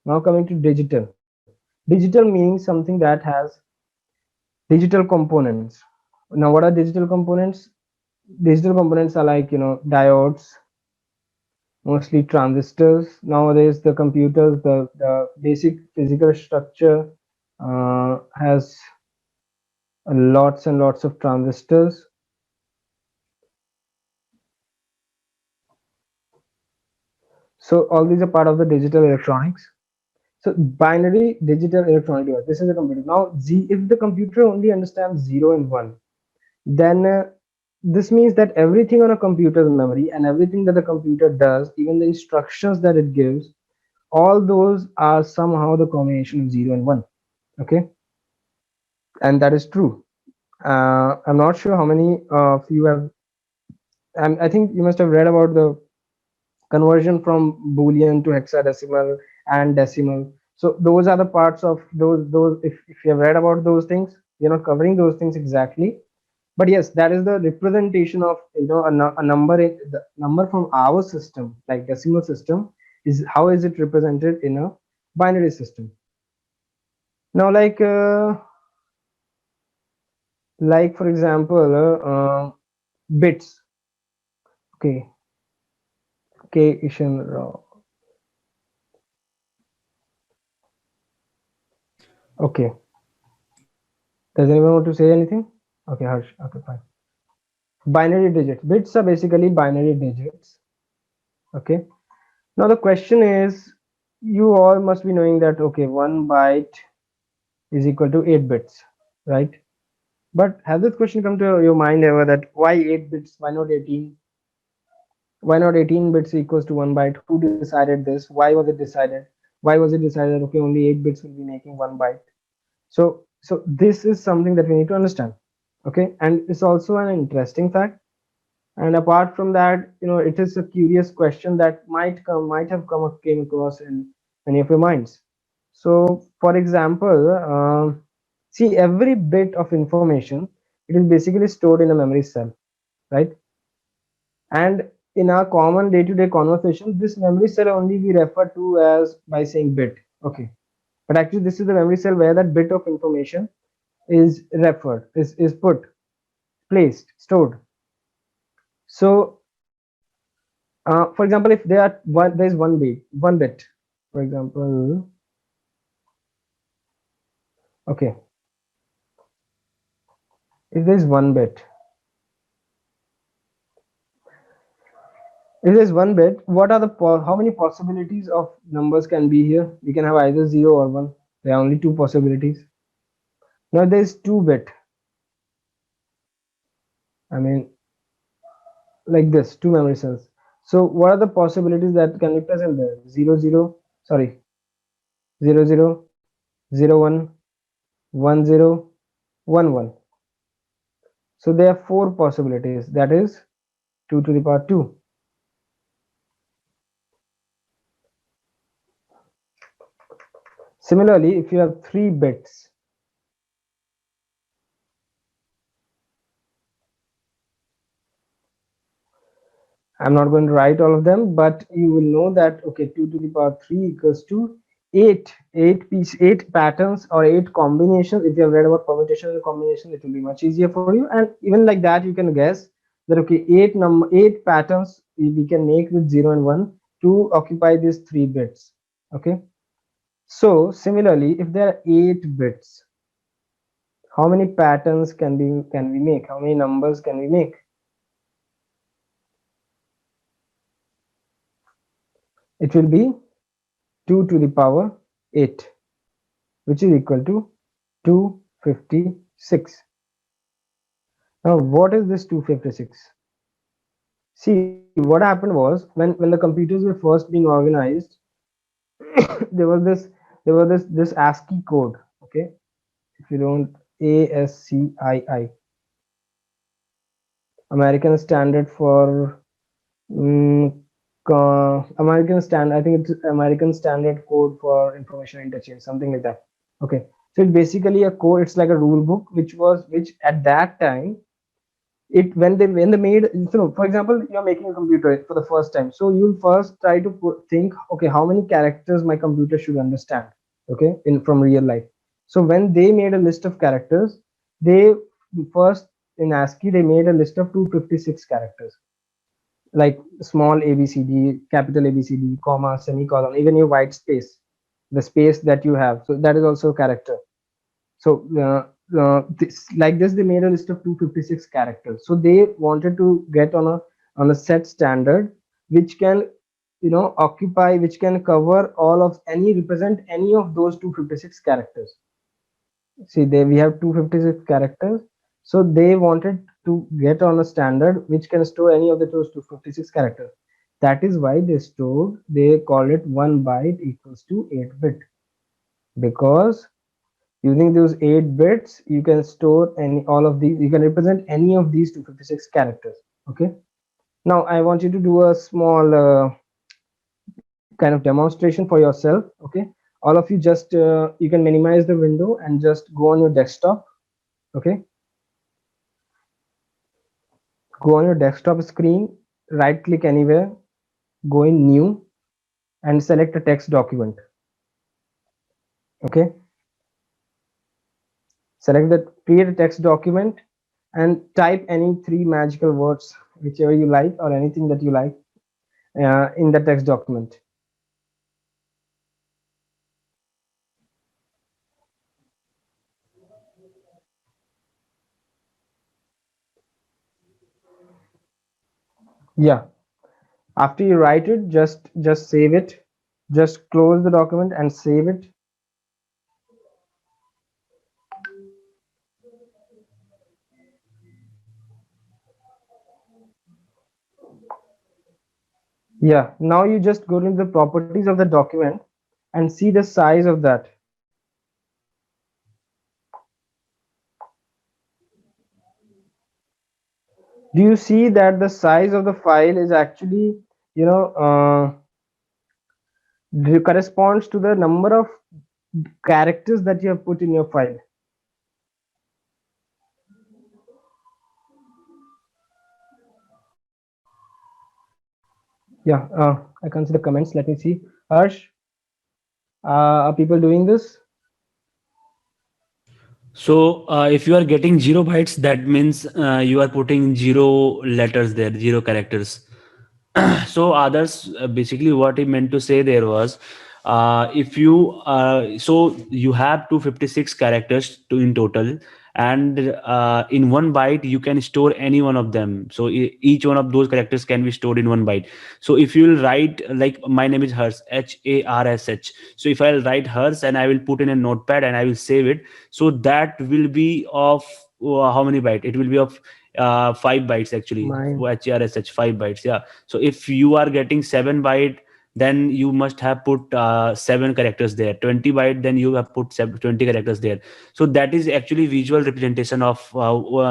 Now coming to digital. Digital means something that has digital components. Now what are digital components? Digital components are like, diodes, mostly transistors. Nowadays the computers, the basic physical structure has lots and lots of transistors. So all these are part of the digital electronics. So binary digital electronic device. This is a computer. Now, if the computer only understands 0 and 1, then this means that everything on a computer's memory and everything that the computer does, even the instructions that it gives, all those are somehow the combination of 0 and 1. Okay, and that is true. I'm not sure how many of you have. I think you must have read about the conversion from Boolean to hexadecimal and decimal. So those are the parts of those. If you have read about those things, we're not covering those things exactly. But yes, that is the representation of a number. The number from our system, like decimal system, is how is it represented in a binary system. Now, like for example, bits. Okay, K Ishan Rao. Okay, does anyone want to say anything? Okay, Harsh. Okay, fine. Binary digits. Bits are basically binary digits. Okay. Now the question is, you all must be knowing that okay, 1 byte is equal to 8 bits, right? But has this question come to your mind ever that why 8 bits? Why not 18? Why not 18 bits equals to 1 byte? Who decided this? Why was it decided? Why was it decided okay, only 8 bits will be making 1 byte? So this is something that we need to understand. Okay, and it's also an interesting fact. And apart from that, it is a curious question that might have came across in many of your minds. So, for example, see, every bit of information, it is basically stored in a memory cell, right? And in our common day-to-day conversation, this memory cell only we refer to as by saying bit. Okay, but actually, this is the memory cell where that bit of information is referred, is put, placed, stored. So for example, if there is one bit, for example, okay, if there is one bit, what are the how many possibilities of numbers can be here? We can have either 0 or 1. There are only two possibilities. Now there is 2 bit. I mean, like this, two memory cells. So what are the possibilities that can be present there? 0 0, 0 1, 0 1 1. So there are four possibilities. That is 2 to the power 2. Similarly, if you have 3 bits, I'm not going to write all of them, but you will know that okay, 2 to the power 3 equals to 8 patterns or 8 combinations. If you have read about permutation and combination, it will be much easier for you. And even like that, you can guess that okay, 8 patterns we can make with 0 and 1 to occupy these 3 bits. Okay. So similarly, if there are 8 bits, how many patterns can we make? How many numbers can we make? It will be 2 to the power 8, which is equal to 256. Now, what is this 256? See, what happened was when the computers were first being organized, there was this ASCII code. Okay, if you don't, ASCII, American Standard for American Standard. I think it's American Standard Code for Information Interchange, something like that. Okay, so it's basically a code. It's like a rule book, which at that time, it when they made, for example, you're making a computer for the first time, so you'll first try to think, okay, how many characters my computer should understand, okay, in from real life. So when they made a list of characters, they first in ASCII they made a list of 256 characters, like small abcd, capital abcd, comma, semicolon, even your white space, the space that you have, so that is also a character. So like this they made a list of 256 characters, so they wanted to get on a set standard which can occupy, which can cover all of any, represent any of those 256 characters. See, they we have 256 characters, so they wanted to get on a standard which can store any of those 256 characters. That is why they call it 1 byte equals to 8 bit, because Using those 8 bits, you can store any all of these. You can represent any of these 256 characters. Okay. Now I want you to do a small kind of demonstration for yourself. Okay. All of you just you can minimize the window and just go on your desktop. Okay. Go on your desktop screen, right click anywhere, go in new and select a text document. Okay. Select the create a text document and type any 3 magical words, whichever you like or anything that you like in the text document. Yeah. After you write it, just save it. Just close the document and save it. Yeah. Now you just go to the properties of the document and see the size of that. Do you see that the size of the file is actually, you know, corresponds to the number of characters that you have put in your file? Yeah, I can see the comments. Let me see. Harsh, are people doing this? So if you are getting 0 bytes, that means you are putting 0 letters there, 0 characters. So others, basically what he meant to say there was, if you so you have 256 characters in total, and in 1 byte you can store any one of them. So each one of those characters can be stored in 1 byte. So if you will write, like, my name is Hers, Harsh. So if I'll write Hers and I will put in a notepad and I will save it, so that will be of how many byte? It will be of 5 bytes actually. Mine. HRSH 5 bytes. Yeah. So if you are getting 7 byte, then you must have put 7 characters there. 20 byte, then you have put 20 characters there. So that is actually visual representation of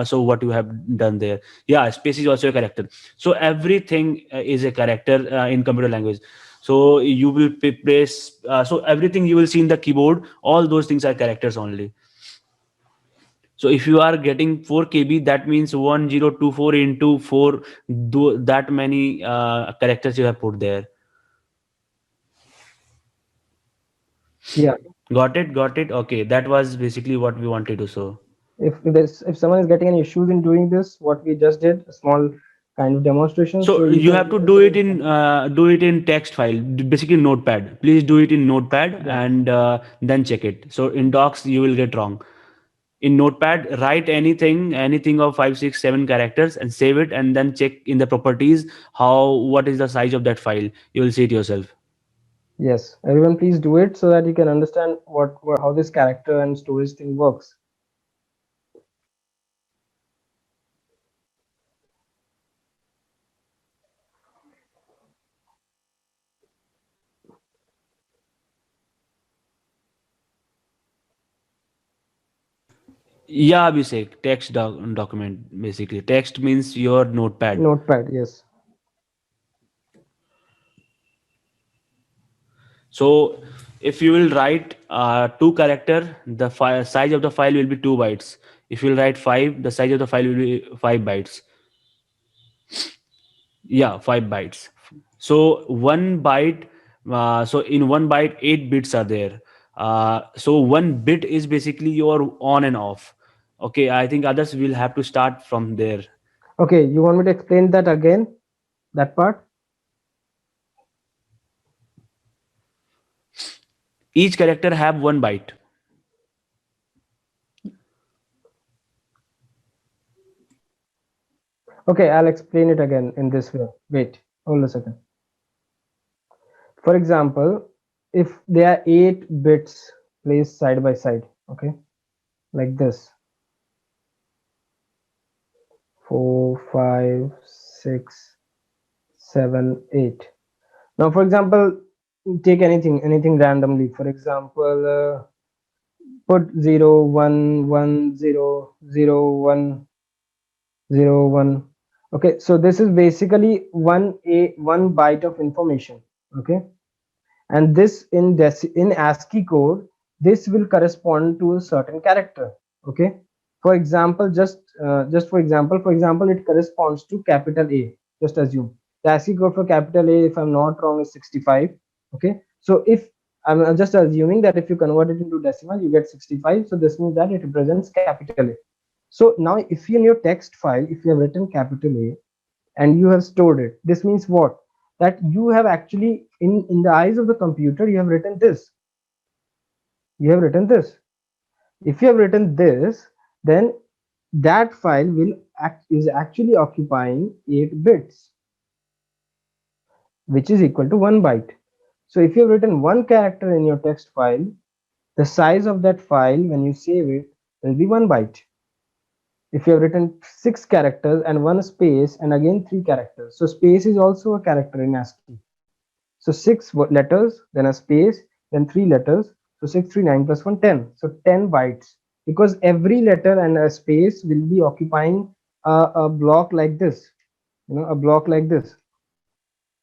so what you have done there. Yeah, space is also a character. So everything is a character in computer language. So you will place so everything you will see in the keyboard, all those things are characters only. So if you are getting 4 KB, that means 1024 into 4, that many characters you have put there. Yeah. Got it? Got it? Okay, that was basically what we wanted to show. If someone is getting any issues in doing this, what we just did, a small kind of demonstration, so So you you can have to do it in text file, basically Notepad. Please do it in Notepad yeah. and then check it. So in Docs you will get wrong. In Notepad, write anything of 5 6 7 characters and save it, and then check in the properties what is the size of that file. You will see it yourself. Yes, everyone please do it so that you can understand what how this character and storage thing works. Yeah, Abhishek, document basically. Text means your notepad. Notepad, yes. So if you will write 2 character, the size of the file will be 2 bytes. If you will write 5, the size of the file will be 5 bytes. Yeah, 5 bytes. So 1 byte, so in 1 byte, 8 bits are there. So 1 bit is basically your on and off. Okay, I think others will have to start from there. Okay, you want me to explain that again? That part? Each character have 1 byte. Okay, I'll explain it again in this way. Wait, hold a second. For example, if there are 8 bits placed side by side, okay, like this, 4, 5, 6, 7, 8. Now, for example, take anything randomly. For example, put 0 1 1 0 0 1 0 1. Okay, so this is basically one byte of information. Okay, and this in ASCII code, this will correspond to a certain character. Okay, for example, just for example, it corresponds to capital A. Just assume the ASCII code for capital A, if I'm not wrong, is 65. Okay, so if I'm just assuming that if you convert it into decimal, you get 65. So this means that it represents capital A. So now if you in your text file, if you have written capital A and you have stored it, this means what? That you have actually in the eyes of the computer, you have written this. You have written this. If you have written this, then that file is actually occupying 8 bits, which is equal to 1 byte. So if you have written one character in your text file, the size of that file when you save it will be 1 byte. If you have written 6 characters and one space and again 3 characters, so space is also a character in ASCII. So 6 letters, then a space, then 3 letters. So 6 3 9 plus 1 10. So 10 bytes, because every letter and a space will be occupying a block like this, a block like this.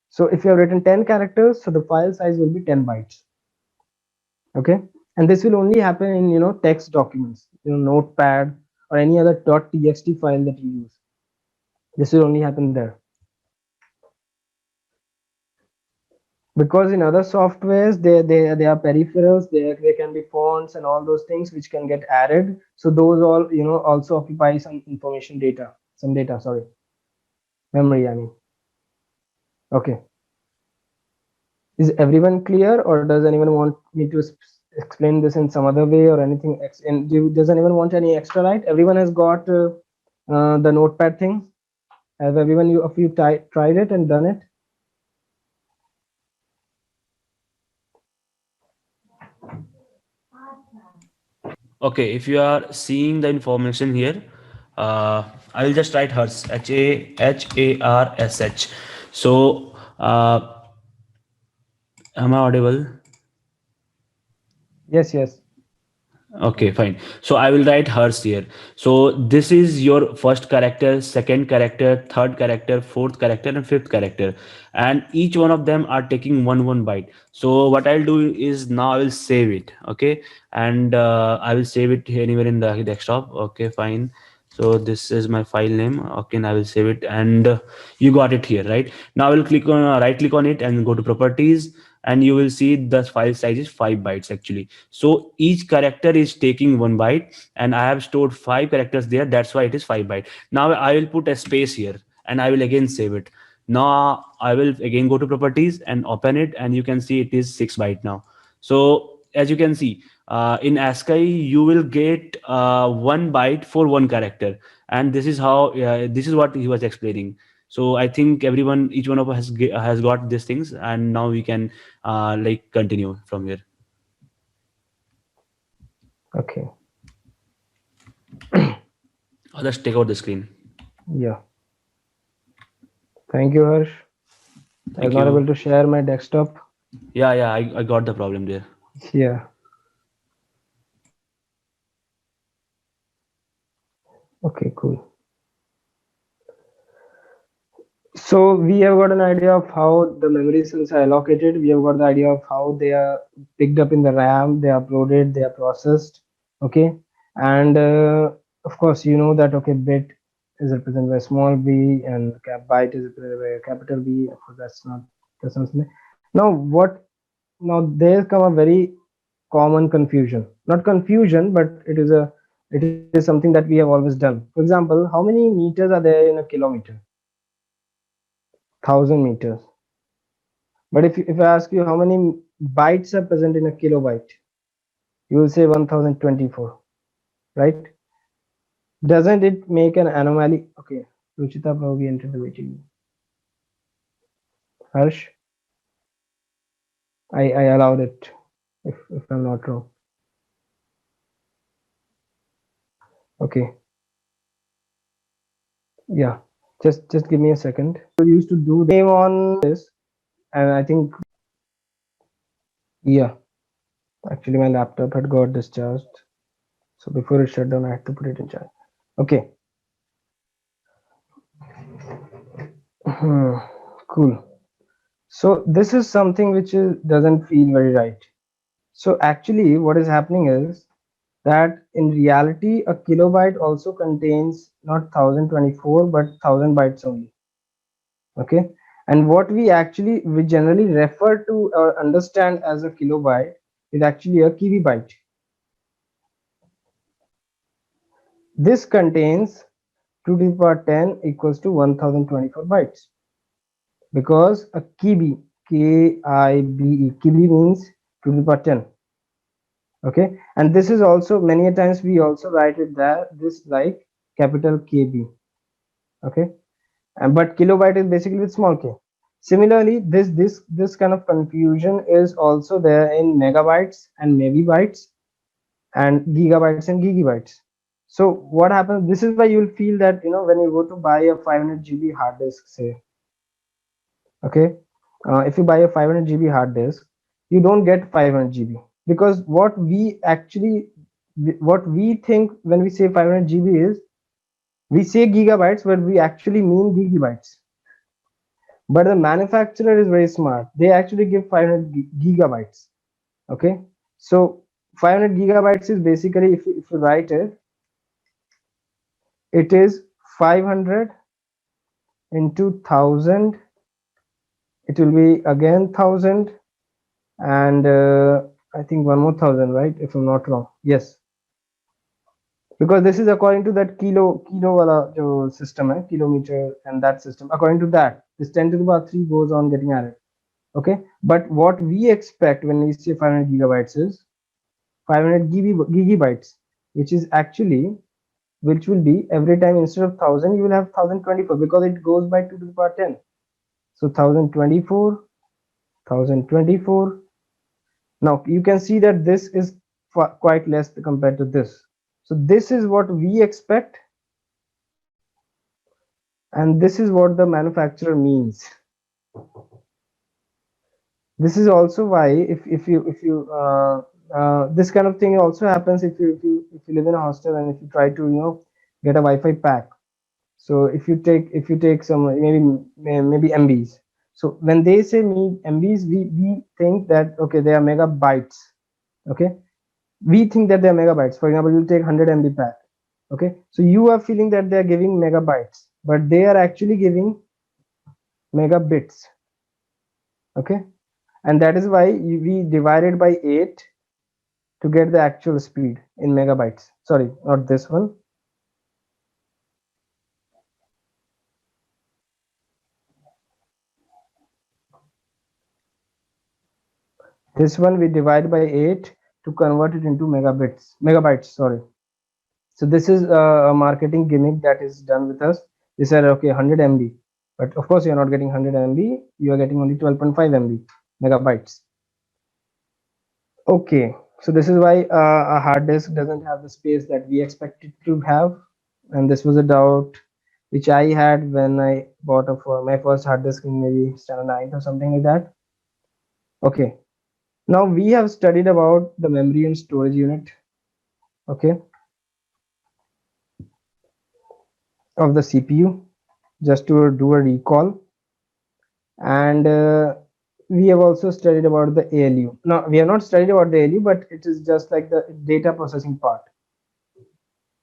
So if you have written 10 characters, so the file size will be 10 bytes. Okay, and this will only happen in text documents, notepad or any other .txt file that you use. This will only happen there, because in other softwares they are peripherals, there can be fonts and all those things which can get added. So those all also occupy some information, data, sorry, memory, I mean. Okay, is everyone clear, or does anyone want me to explain this in some other way or anything and does anyone want any extra light? Everyone has got the notepad thing? Have everyone of you tried it and done it? Okay, if you are seeing the information here, I will just write HARS, HARSH. So, am I audible? Yes. Okay, fine. So I will write hers here. So this is your first character, second character, third character, fourth character, and fifth character. And each one of them are taking one byte. So what I'll do is now I will save it. Okay. And I will save it anywhere in the desktop. Okay, fine. So this is my file name. Okay, and I will save it. And you got it here, right? Now I will click on right click on it and go to properties, and you will see the file size is 5 bytes actually. So each character is taking 1 byte, and I have stored 5 characters there. That's why it is 5 byte. Now I will put a space here, and I will again save it. Now I will again go to properties and open it, and you can see it is 6 byte now. So as you can see, in ASCII you will get 1 byte for one character, and this is how this is what he was explaining. So I think everyone, each one of us has got these things, and now we can like continue from here. Okay. I'll just take out the screen. Yeah. Thank you, Harsh. I was Thank not able you. to share my desktop. Yeah, I got the problem there. Yeah. Okay, cool. So we have got an idea of how the memory cells are allocated. We have got the idea of how they are picked up in the RAM, they are uploaded, they are processed. Okay. And of course, you know that, okay, bit is represented by small b and byte is represented by a capital B. Of course, that's not something. Now there come a very common confusion. Not confusion, but it is something that we have always done. For example, how many meters are there in a kilometer? 1,000 meters. But if I ask you how many bytes are present in a kilobyte, you will say 1024, right? Doesn't it make an anomaly? Okay, Ruchita probably entered the meeting. Harsh, I allowed it, if I'm not wrong. Okay, yeah, just give me a second. We used to do the game on this, and I think, yeah, actually my laptop had got discharged. So before it shut down, I had to put it in charge. Okay. Cool. So this is something which doesn't feel very right. So actually what is happening is that in reality a kilobyte also contains not 1024 but 1000 bytes only. Okay, and what we generally refer to or understand as a kilobyte is actually a kibibyte. This contains 2 to the power 10 equals to 1024 bytes, because a kibi, K-I-B-E, kibi means 2 to the power 10. Okay, and this is also many a times we also write it there this like capital KB. Okay, and but kilobyte is basically with small k. Similarly, this kind of confusion is also there in megabytes and megabytes and gigabytes and gigabytes. So what happens, this is why you'll feel that when you go to buy a 500 GB hard disk, say, okay, if you buy a 500 GB hard disk, you don't get 500 GB, because what we think when we say 500 GB is we say gigabytes, but we actually mean gigabytes. But the manufacturer is very smart, they actually give 500 gigabytes. Okay, so 500 gigabytes is basically, if you write it, it is 500 into 1000, it will be again 1000, and I think one more 1000, right, if I'm not wrong. Yes, because this is according to that kilo wala jo system hai, kilometer, and that system, according to that this 10 to the power 3 goes on getting added. Okay, but what we expect when we say 500 gigabytes is 500 gigabytes, which is actually, which will be every time instead of 1000 you will have 1024, because it goes by 2 to the power 10. So 1024, 1024. Now you can see that this is quite less compared to this. So this is what we expect, and this is what the manufacturer means. This is also why if you this kind of thing also happens if you live in a hostel, and if you try to get a Wi-Fi pack. So if you take some maybe MBs. So when they say me MBs, we think that okay, they are megabytes. Okay, we think that they are megabytes. For example, you take 100 MB pack. Okay, so you are feeling that they are giving megabytes, but they are actually giving megabits. Okay, and that is why we divided by 8 to get the actual speed in megabytes. Sorry, not this one. This one we divide by 8 to convert it into megabytes. Sorry. So this is a marketing gimmick that is done with us. They said okay, 100 MB, but of course you are not getting 100 MB. You are getting only 12.5 MB megabytes. Okay, so this is why a hard disk doesn't have the space that we expect it to have, and this was a doubt which I had when I bought my first hard disk in maybe standard 9 or something like that. Okay, now we have studied about the memory and storage unit, okay, of the CPU, just to do a recall, and we have also studied about the ALU. No, we have not studied about the ALU, but it is just like the data processing part.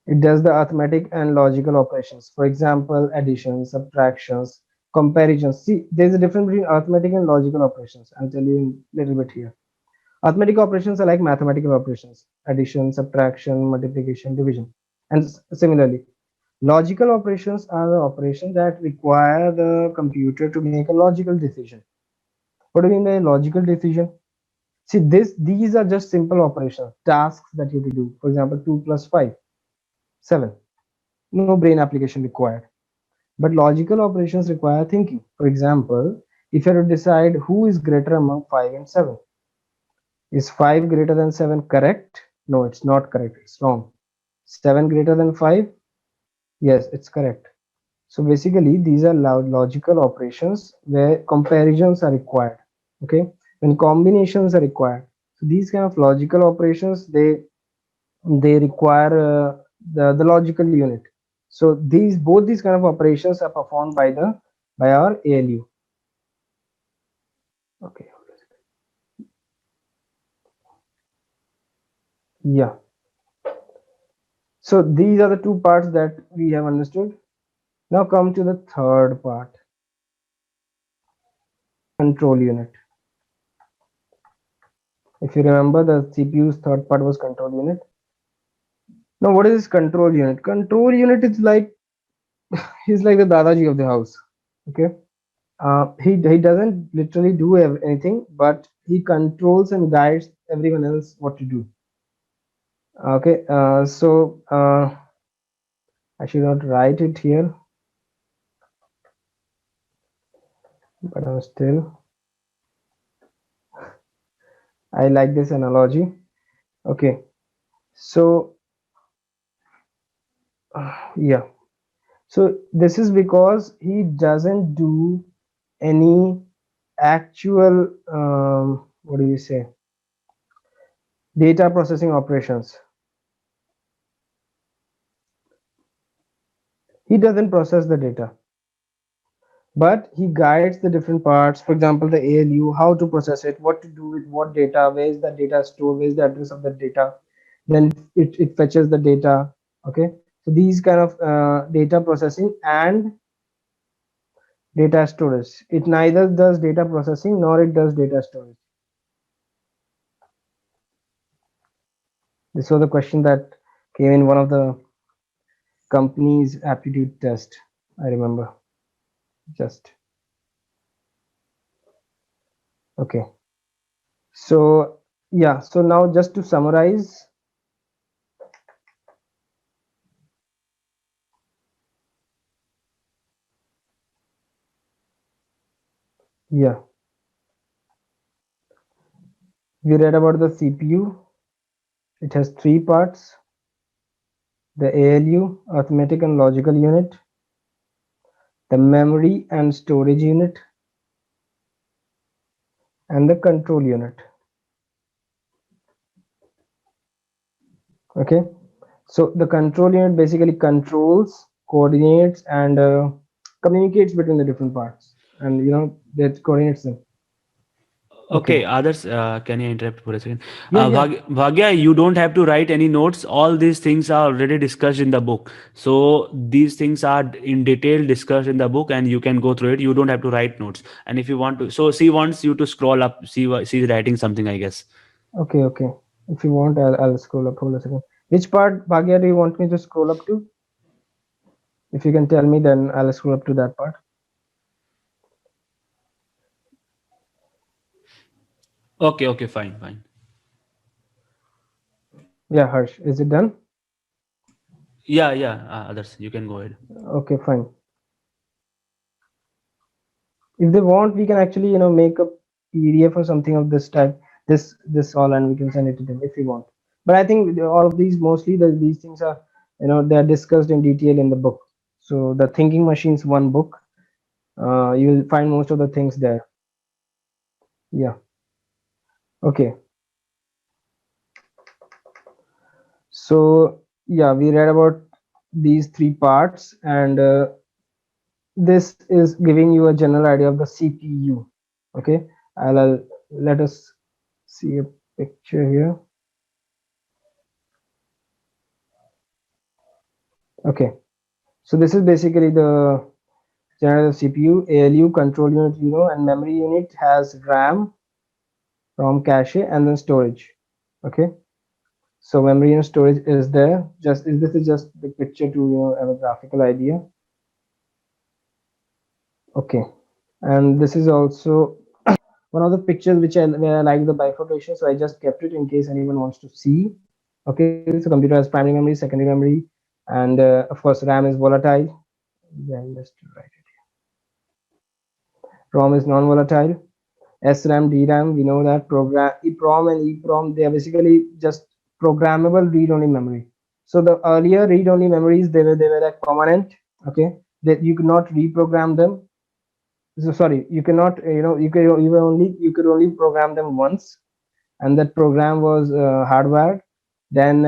It does the arithmetic and logical operations. For example, addition, subtractions, comparisons. See, there's a difference between arithmetic and logical operations. I'll tell you in a little bit here. Arithmetic operations are like mathematical operations: addition, subtraction, multiplication, division. And similarly, logical operations are the operations that require the computer to make a logical decision. What do you mean by logical decision? See, these are just simple operations, tasks that you have to do. For example, 2 plus 5, 7. No brain application required. But logical operations require thinking. For example, if you have to decide who is greater among 5 and 7. Is 5 greater than 7 correct? No, it's not correct. It's wrong. 7 greater than 5? Yes, it's correct. So basically, these are logical operations where comparisons are required. Okay, when combinations are required. So these kind of logical operations, they they require the logical unit. So these both these kind of operations are performed by the by our ALU. Okay, yeah. So these are the two parts that we have understood. Now come to the third part, control unit. If you remember, the CPU's third part was control unit. Now what is this control unit? Control unit is like he's like the Dadaji of the house. Okay, he doesn't literally do anything, but he controls and guides everyone else what to do. Okay, I should not write it here, but I'm still, I like this analogy. Okay, so yeah, so this is because he doesn't do any actual what do you say, data processing operations. He doesn't process the data, but he guides the different parts. For example, the ALU, how to process it, what to do with what data, where is the data stored, where is the address of the data, then it fetches the data. Okay, so these kind of data processing and data storage. It neither does data processing nor it does data storage. This was the question that came in one of the company's aptitude test, I remember. Just okay, so yeah, so now just to summarize, yeah, we read about the CPU. It has three parts: the ALU, arithmetic and logical unit, the memory and storage unit, and the control unit. Okay, so the control unit basically controls, coordinates, and communicates between the different parts, and that coordinates them. Okay, Okay, others, can you interrupt for a second? yeah, yeah, Bhagya, you don't have to write any notes. All these things are already discussed in the book. So these things are in detail discussed in the book, and you can go through it. You don't have to write notes. And if you want to, so she wants you to scroll up. She's writing something, I guess. okay, okay. If you want, I'll scroll up. Hold a second. Which part, Bhagya, do you want me to scroll up to? If you can tell me, then I'll scroll up to that part. Okay, okay, fine, fine. Yeah, Harsh, is it done? Yeah, yeah. Others, you can go ahead. Okay, fine. If they want, we can actually, make a PDF or something of this type, this all, and we can send it to them if you want. But I think all of these, mostly these things are, they're discussed in detail in the book. So the Thinking Machines one book, you'll find most of the things there. Yeah. Okay. So yeah, we read about these three parts, and this is giving you a general idea of the CPU. Okay, I'll let us see a picture here. Okay, so this is basically the general CPU, ALU, control unit, and memory unit has RAM, ROM cache, and then storage. Okay, so memory and storage is there. This is just the picture to have a graphical idea. Okay, and this is also one of the pictures where I like the bifurcation, so I just kept it in case anyone wants to see. Okay, so computer has primary memory, secondary memory, and of course RAM is volatile. Then just write it. ROM is non-volatile. SRAM, DRAM, we know that. Program EPROM and EPROM, they are basically just programmable read-only memory. So the earlier read-only memories, they were like permanent. Okay, that you could not reprogram them. So sorry, you cannot, you could only program them once, and that program was hardwired. Then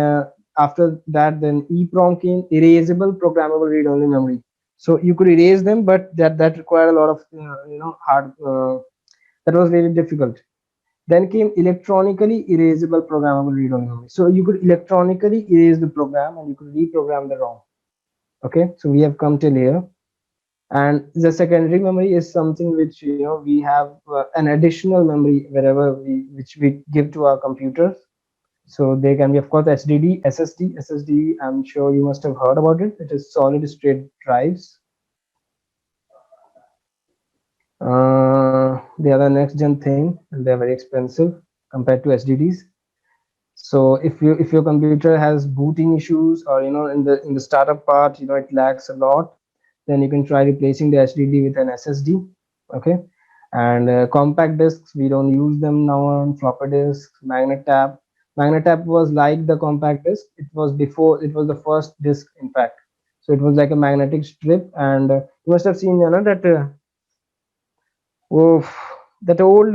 after that, then EEPROM came, erasable programmable read-only memory. So you could erase them, but that required a lot of hard. That was very difficult. Then came electronically erasable programmable read-only memory. So you could electronically erase the program and you could reprogram the ROM. Okay, so we have come till here. And the secondary memory is something which we have an additional memory wherever which we give to our computers. So they can be, of course, HDD, SSD. SSD, I'm sure you must have heard about it. It is solid state drives. They are the next gen thing, and they're very expensive compared to HDDs. So if your computer has booting issues, or in the startup part, it lags a lot, then you can try replacing the HDD with an SSD. Okay. And compact discs, we don't use them now on floppy disks. Magnet tap was like the compact disk. It was before, it was the first disk, in fact. So it was like a magnetic strip, and you must have seen that oh, that old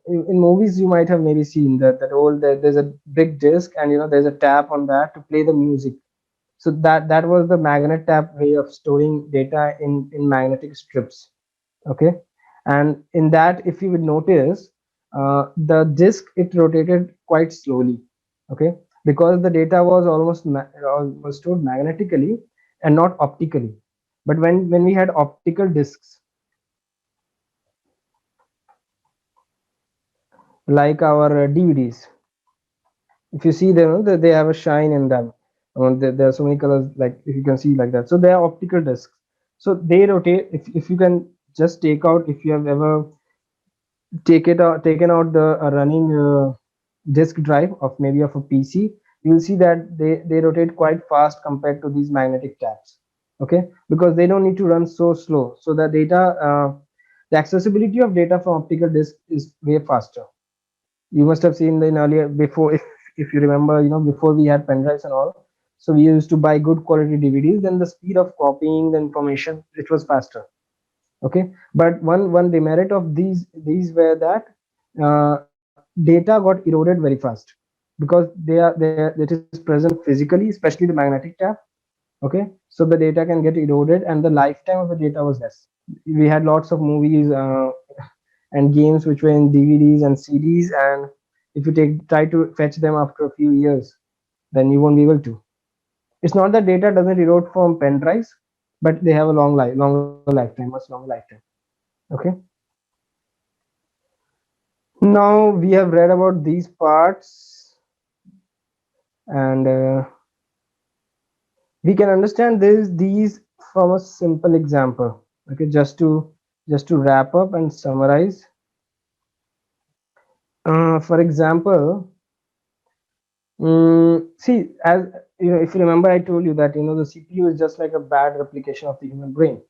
in movies, you might have maybe seen that old, there's a big disc, and there's a tap on that to play the music. So that was the magnet tap way of storing data in magnetic strips. Okay. And in that, if you would notice, the disk, it rotated quite slowly. Okay, because the data was was stored magnetically and not optically. But when we had optical disks, like our DVDs, if you see them, they have a shine in them. There are so many colors, like if you can see like that. So they are optical discs. So they rotate. If you can just take out, if you have ever taken out the running disk drive of maybe of a PC, you will see that they rotate quite fast compared to these magnetic taps. Okay, because they don't need to run so slow. So the data, the accessibility of data from optical disk is way faster. You must have seen in earlier, before, if you remember, before we had pen drives and all, so we used to buy good quality DVDs, then the speed of copying the information, it was faster. Okay, but one demerit of these were that data got eroded very fast, because it is present physically, especially the magnetic tap. Okay, so the data can get eroded, and the lifetime of the data was less. We had lots of movies and games which were in DVDs and CDs, and if you try to fetch them after a few years, then you won't be able to. It's not that data doesn't erode from pen drives, but they have a longer lifetime, much longer lifetime. Okay. Now we have read about these parts, and we can understand these from a simple example. Okay, just to wrap up and summarize. For example, see, as if you remember, I told you that the CPU is just like a bad replication of the human brain.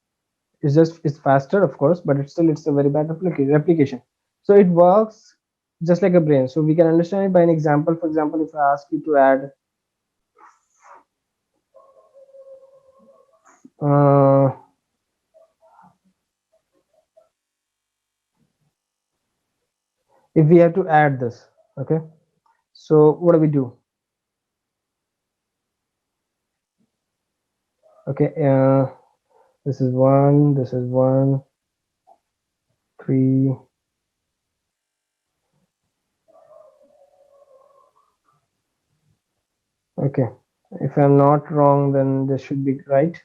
It's faster, of course, but it's a very bad replication. So it works just like a brain. So we can understand it by an example. For example, if I ask you to add uh, if we have to add this, okay, so what do we do? Okay, this is 1, this is 1, 3. Okay, if I'm not wrong, then this should be right.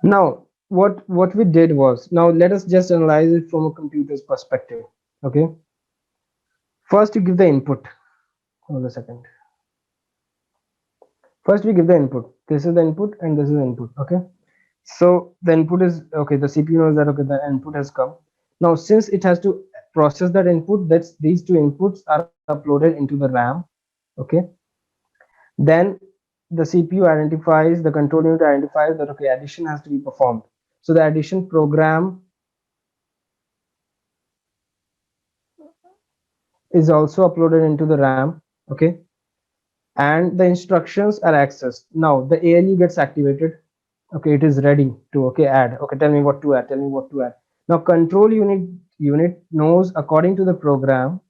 Now what we did was, now let us just analyze it from a computer's perspective. Okay, first you give the input. Hold a second. First we give the input. This is the input and this is the input. Okay, so the input is, okay, the CPU knows that, okay, the input has come. Now since it has to process that input, that's these two inputs are uploaded into the RAM. Okay, then the CPU identifies, the control unit identifies that, okay, addition has to be performed. So the addition program is also uploaded into the RAM. Okay, and the instructions are accessed. Now the ALU gets activated. Okay, it is ready to, okay, add. Okay, tell me what to add, tell me what to add. Now control unit knows, according to the program,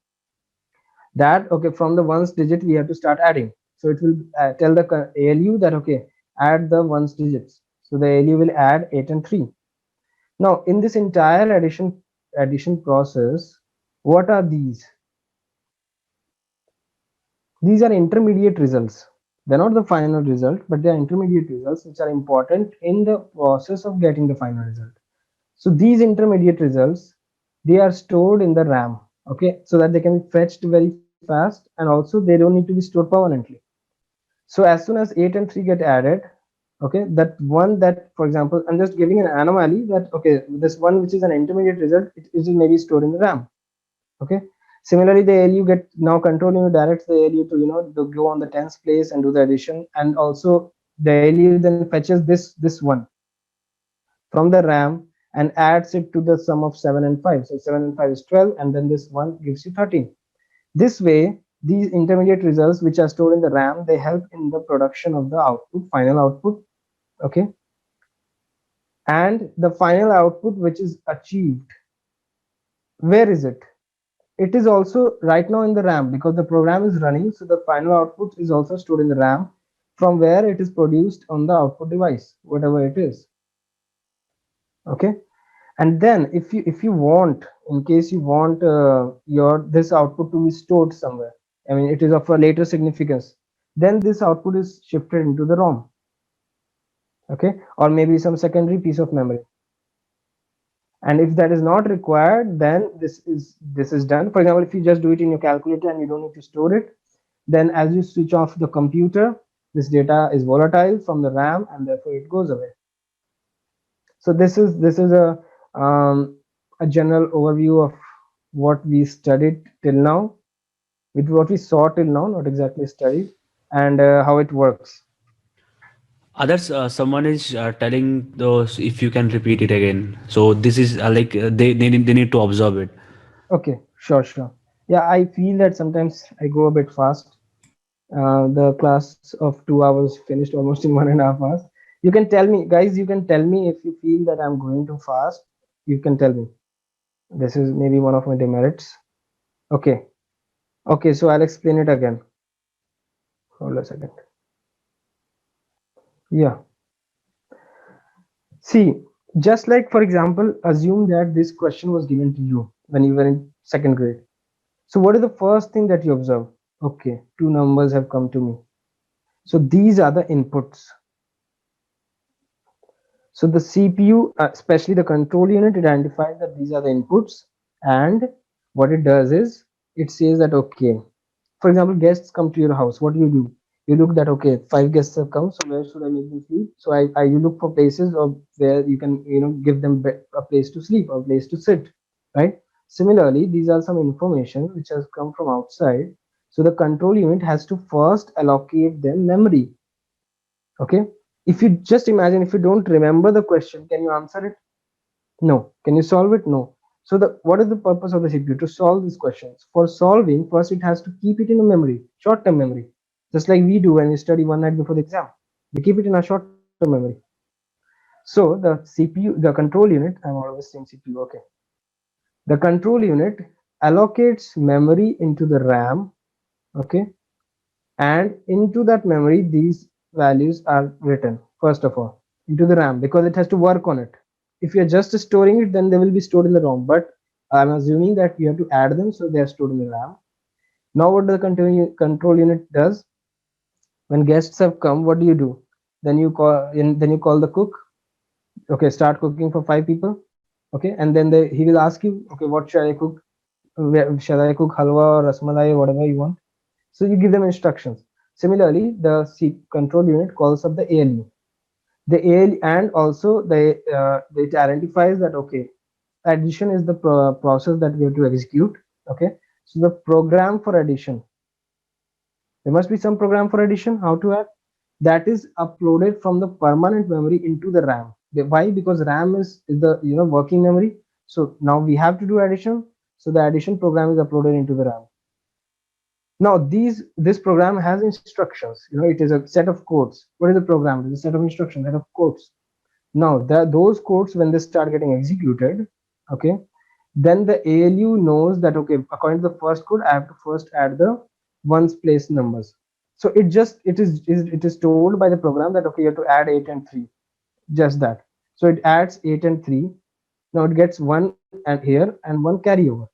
that, okay, from the ones digit we have to start adding. So it will tell the ALU that okay, add the ones digits. So the ALU will add 8 and 3. Now in this entire addition process, what are these? These are intermediate results. They're not the final result, but they are intermediate results which are important in the process of getting the final result. So these intermediate results, they are stored in the RAM, okay, so that they can be fetched very fast, and also they don't need to be stored permanently. So as soon as 8 and 3 get added, okay, that one, that for example, I'm just giving an anomaly that okay, this one which is an intermediate result, it is maybe stored in the RAM. Okay, similarly the ALU get now control unit directs the ALU to to go on the tens place and do the addition, and also the ALU then fetches this one from the RAM and adds it to the sum of 7 and 5. So 7 and 5 is 12, and then this one gives you 13. This way, these intermediate results which are stored in the RAM, they help in the production of the output, final output. Okay, and the final output which is achieved, where is it? It is also right now in the RAM because the program is running, so the final output is also stored in the RAM, from where it is produced on the output device, whatever it is. Okay, and then if you want, in case you want your this output to be stored somewhere, I mean it is of a later significance, then this output is shifted into the ROM. Okay, or maybe some secondary piece of memory. And if that is not required, then this is done. For example, if you just do it in your calculator and you don't need to store it, then as you switch off the computer, this data is volatile from the RAM and therefore it goes away. So this is a general overview of what we studied till now, with what we saw till now, not exactly studied, and how it works. Others, someone is telling those if you can repeat it again. So this is like they need to observe it. Okay, sure. Yeah, I feel that sometimes I go a bit fast. The class of 2 hours finished almost in 1.5 hours. You can tell me, guys, you can tell me if you feel that I'm going too fast. You can tell me. This is maybe one of my demerits. Okay. Okay, so I'll explain it again. Hold a second. Yeah. See, just like for example, assume that this question was given to you when you were in second grade. So what is the first thing that you observe? Okay, two numbers have come to me. So these are the inputs. So the CPU, especially the control unit, identifies that these are the inputs, and what it does is it says that okay, for example, guests come to your house. What do? You look that okay, 5 guests have come, so where should I make them sleep? So I you look for places of where you can give them a place to sleep or a place to sit, right? Similarly, these are some information which has come from outside. So the control unit has to first allocate them memory. Okay, if you just imagine, if you don't remember the question, can you answer it? No. Can you solve it? No. So the what is the purpose of the CPU? To solve these questions. For solving, first it has to keep it in a memory, short-term memory, just like we do when we study one night before the exam. We keep it in a short-term memory. So the CPU, the control unit, I'm always saying CPU, okay, the control unit allocates memory into the RAM, okay, and into that memory these values are written first of all into the RAM, because it has to work on it. If you're just storing it, then they will be stored in the ROM, but I'm assuming that you have to add them, so they are stored in the RAM. Now what the control unit does, when guests have come, what do? Then you call the cook. Okay, start cooking for 5 people. Okay, and then he will ask you, okay, what shall I cook? Shall I cook halwa or rasmalai or whatever you want? So you give them instructions. Similarly, the control unit calls up the ALU. The ALU, and also it identifies that okay, addition is the process that we have to execute. Okay, so the program for addition, there must be some program for addition. How to add? That is uploaded from the permanent memory into the RAM. Why? Because RAM is the working memory. So now we have to do addition. So the addition program is uploaded into the RAM. Now this program has instructions. It is a set of codes. What is the program? It is a set of instructions, set of codes. Now those codes, when they start getting executed, okay, then the ALU knows that okay, according to the first code, I have to first add the ones place numbers. So it is told by the program that okay, you have to add 8 and 3, just that. So it adds 8 and 3. Now it gets 1 and here and 1 carryover.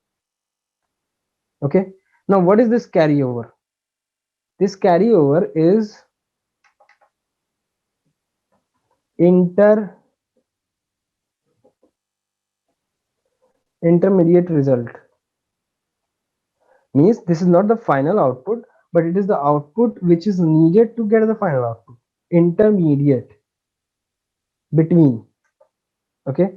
Okay, now what is this carryover? This carryover is inter intermediate result. Means this is not the final output, but it is the output which is needed to get the final output. Intermediate, between. Okay,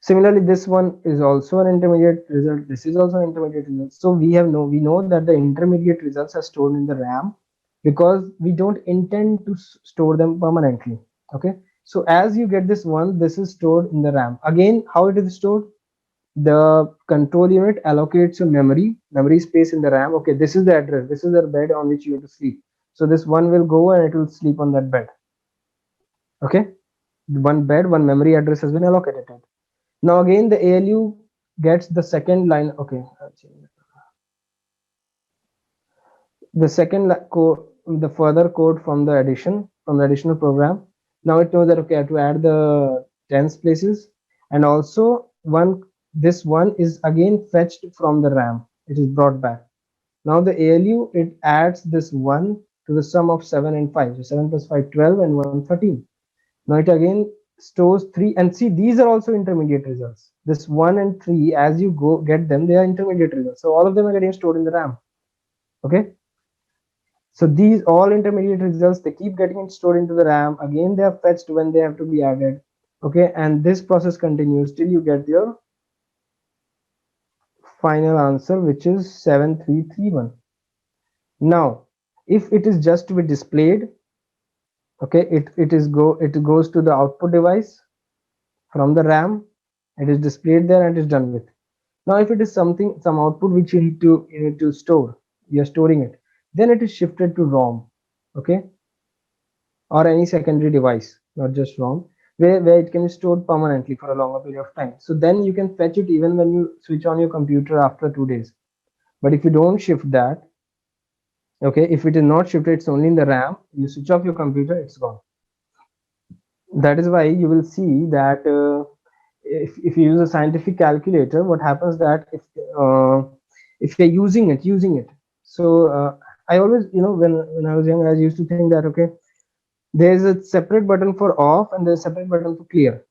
similarly this one is also an intermediate result, this is also an intermediate result. So we know that the intermediate results are stored in the RAM because we don't intend to store them permanently. Okay, so as you get this one, this is stored in the RAM. Again, how it is stored? The control unit allocates a memory space in the RAM. Okay, this is the address, this is the bed on which you have to sleep. So this one will go and it will sleep on that bed. Okay, one bed, one memory address has been allocated. Now again the ALU gets the second line. Okay, the second code, the further code from the additional program. Now it knows that okay, I have to add the tens places, and also this one is again fetched from the RAM. It is brought back. Now the ALU, it adds this one to the sum of 7 and 5. So 7 plus 5, 12, and 1, 13. Now it again stores 3, and see, these are also intermediate results. This 1 and 3, as you go get them, they are intermediate results. So all of them are getting stored in the RAM. Okay, so these all intermediate results, they keep getting stored into the RAM. Again, they are fetched when they have to be added. Okay, and this process continues till you get your final answer, which is 7331. Now if it is just to be displayed, okay, it goes to the output device from the RAM. It is displayed there and is done with. Now if it is some output which you need to store, you're storing it, then it is shifted to ROM. Okay, or any secondary device, not just ROM, where it can be stored permanently for a longer period of time. So then you can fetch it even when you switch on your computer after 2 days. But if you don't shift that, okay, if it is not shifted, it's only in the RAM, you switch off your computer, it's gone. That is why you will see that if you use a scientific calculator, what happens that if you're using it, so I always, when I was young, I used to think that okay, there's a separate button for off and there's a separate button for clear.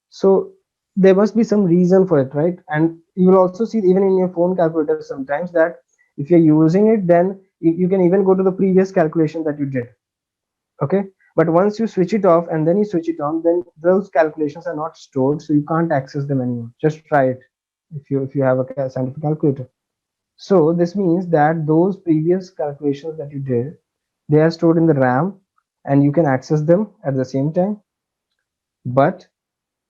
So there must be some reason for it, right? And you will also see even in your phone calculator sometimes that if you're using it, then you can even go to the previous calculation that you did. Okay, but once you switch it off and then you switch it on, then those calculations are not stored, so you can't access them anymore. Just try it if you have a scientific calculator. So this means that those previous calculations that you did, they are stored in the RAM and you can access them at the same time, but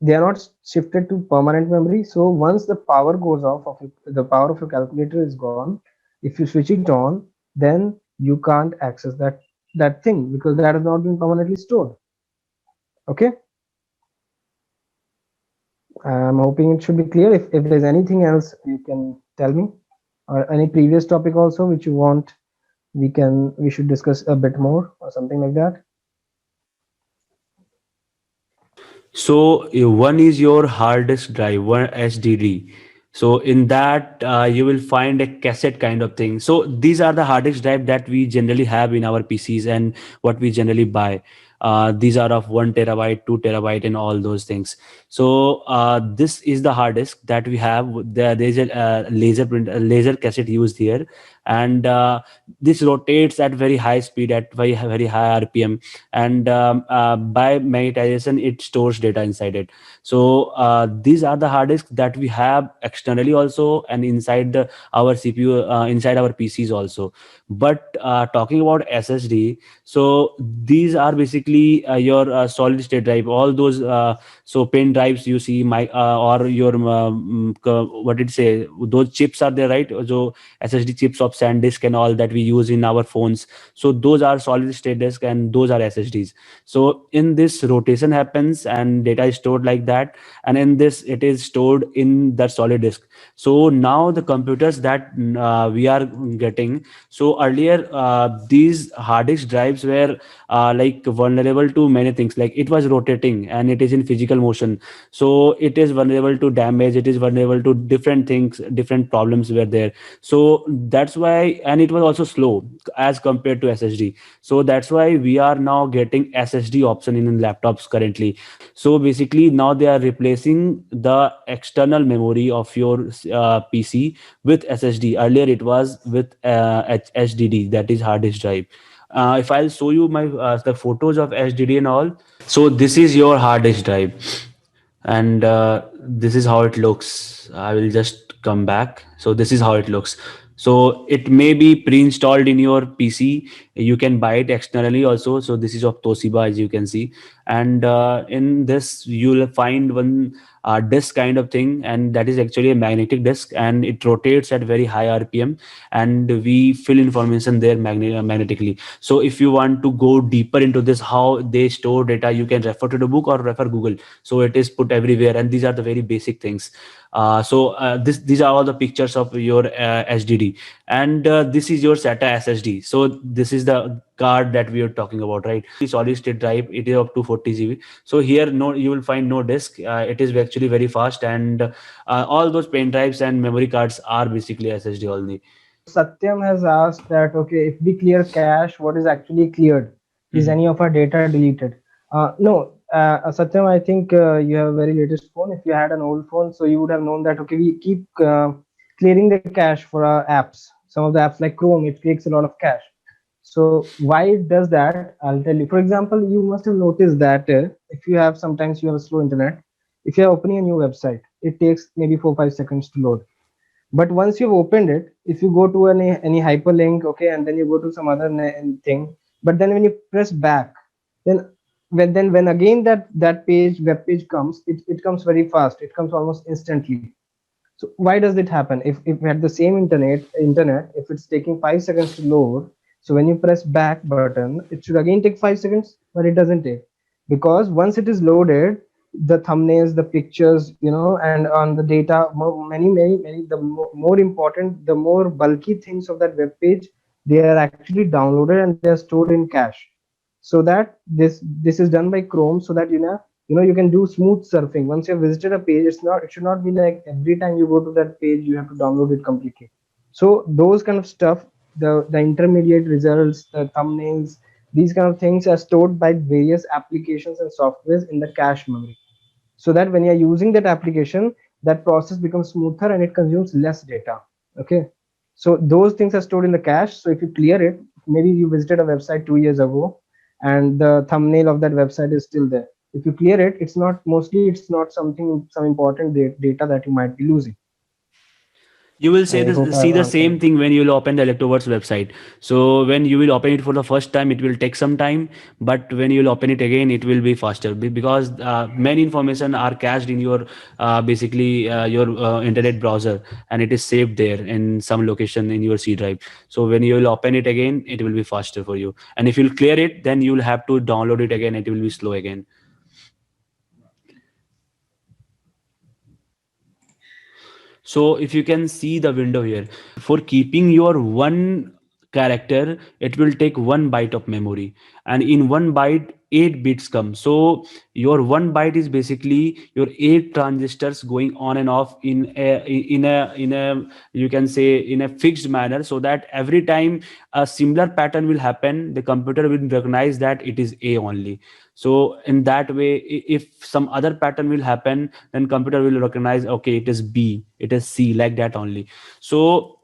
they are not shifted to permanent memory. So once the power goes off the power of your calculator is gone, if you switch it on, then you can't access that thing because that has not been permanently stored. Okay, I'm hoping it should be clear. If there's anything else you can tell me, or any previous topic also which you want, we should discuss a bit more or something like that. So one is your hard disk drive, one SDD. So in that you will find a cassette kind of thing. So these are the hard disk drive that we generally have in our PCs and what we generally buy. These are of 1 TB, 2 TB, and all those things. So this is the hard disk that we have. There's a laser cassette used here, and this rotates at very high speed at very high RPM, and by magnetization it stores data inside it. So these are the hard disks that we have externally also and inside our CPU, inside our PCs also. But talking about SSD, so these are basically your solid state drive, all those so pen drives you see or your what did say, those chips are there, right? So SSD chips of SanDisk and all that we use in our phones. So those are solid state disk and those are SSDs. So in this rotation happens and data is stored like that, and in this it is stored in that solid disk. So now the computers that we are getting, so earlier these hard disk drives were like vulnerable to many things, like it was rotating and it is in physical motion, so it is vulnerable to damage, it is vulnerable to different things, different problems were there. So that's why, and it was also slow as compared to SSD. So that's why we are now getting SSD option in laptops currently. So basically now they are replacing the external memory of your PC with SSD. Earlier it was with HDD, that is hard disk drive. If I'll show you my the photos of HDD and all, so this is your hard disk drive, and this is how it looks. I will just come back. So this is how it looks. So it may be pre-installed in your PC. You can buy it externally also. So this is of Toshiba, as you can see, and in this you'll find one disk kind of thing, and that is actually a magnetic disk, and it rotates at very high RPM, and we fill information there magnetically. So if you want to go deeper into this, how they store data, you can refer to the book or refer Google. So it is put everywhere, and these are the very basic things. These are all the pictures of your HDD, and this is your SATA SSD. So this is the card that we are talking about, right? The solid state drive, it is up to 40 GB. So here no, you will find no disk. It is actually very fast, and all those pen drives and memory cards are basically SSD only. Satyam has asked that, okay, if we clear cache, what is actually cleared? Is Mhm. any of our data deleted? No, Satyam, I think you have a very latest phone. If you had an old phone, so you would have known that, okay, we keep clearing the cache for our apps. Some of the apps like Chrome, it takes a lot of cache. So why it does that? I'll tell you. For example, you must have noticed that if you have sometimes you have a slow internet, if you are opening a new website, it takes maybe 4 5 seconds to load. But once you've opened it, if you go to any hyperlink, okay, and then you go to some other thing, but then when you press back, then when again that web page comes, it comes very fast, it comes almost instantly. So why does it happen? If we had the same internet, if it's taking 5 seconds to load, so when you press back button, it should again take 5 seconds, but it doesn't take, because once it is loaded, the thumbnails, the pictures, and on the data, many, the more important, the more bulky things of that web page, they are actually downloaded and they are stored in cache. So that this is done by Chrome, so that you can do smooth surfing. Once you've visited a page, it should not be like every time you go to that page you have to download it completely. So those kind of stuff, the intermediate results, the thumbnails, these kind of things are stored by various applications and softwares in the cache memory, so that when you're using that application, that process becomes smoother and it consumes less data. Okay, so those things are stored in the cache. So if you clear it, maybe you visited a website 2 years ago and the thumbnail of that website is still there. If you clear it, it's not some important data that you might be losing. You will I hope see I've the answered. same thing when you will open the Electroverse website. So when you will open it for the first time, it will take some time, but when you will open it again, it will be faster because many information are cached in your your internet browser, and it is saved there in some location in your C drive. So when you will open it again, it will be faster for you. And if you clear it, then you will have to download it again. It will be slow again. So if you can see the window here, for keeping your one character, it will take 1 byte of memory, and in 1 byte, 8 bits come. So your 1 byte is basically your 8 transistors going on and off in a you can say in a fixed manner, so that every time a similar pattern will happen, the computer will recognize that it is A only. So in that way, if some other pattern will happen, then computer will recognize, okay, it is B, it is C, like that only. So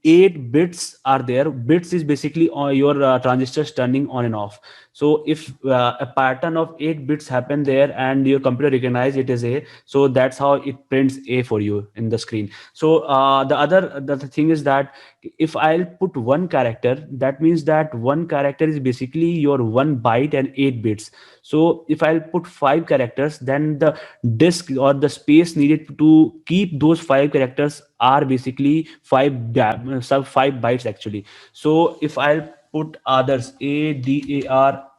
8 bits are there. Bits is basically your transistors turning on and off. So if a pattern of 8 bits happen there and your computer recognize it as A, so that's how it prints A for you in the screen. So the thing is that if I'll put one character, that means that one character is basically your 1 byte and 8 bits. So if I'll put 5 characters, then the disk or the space needed to keep those 5 characters are basically sub 5 bytes actually. So if I'll put others, ADARSH,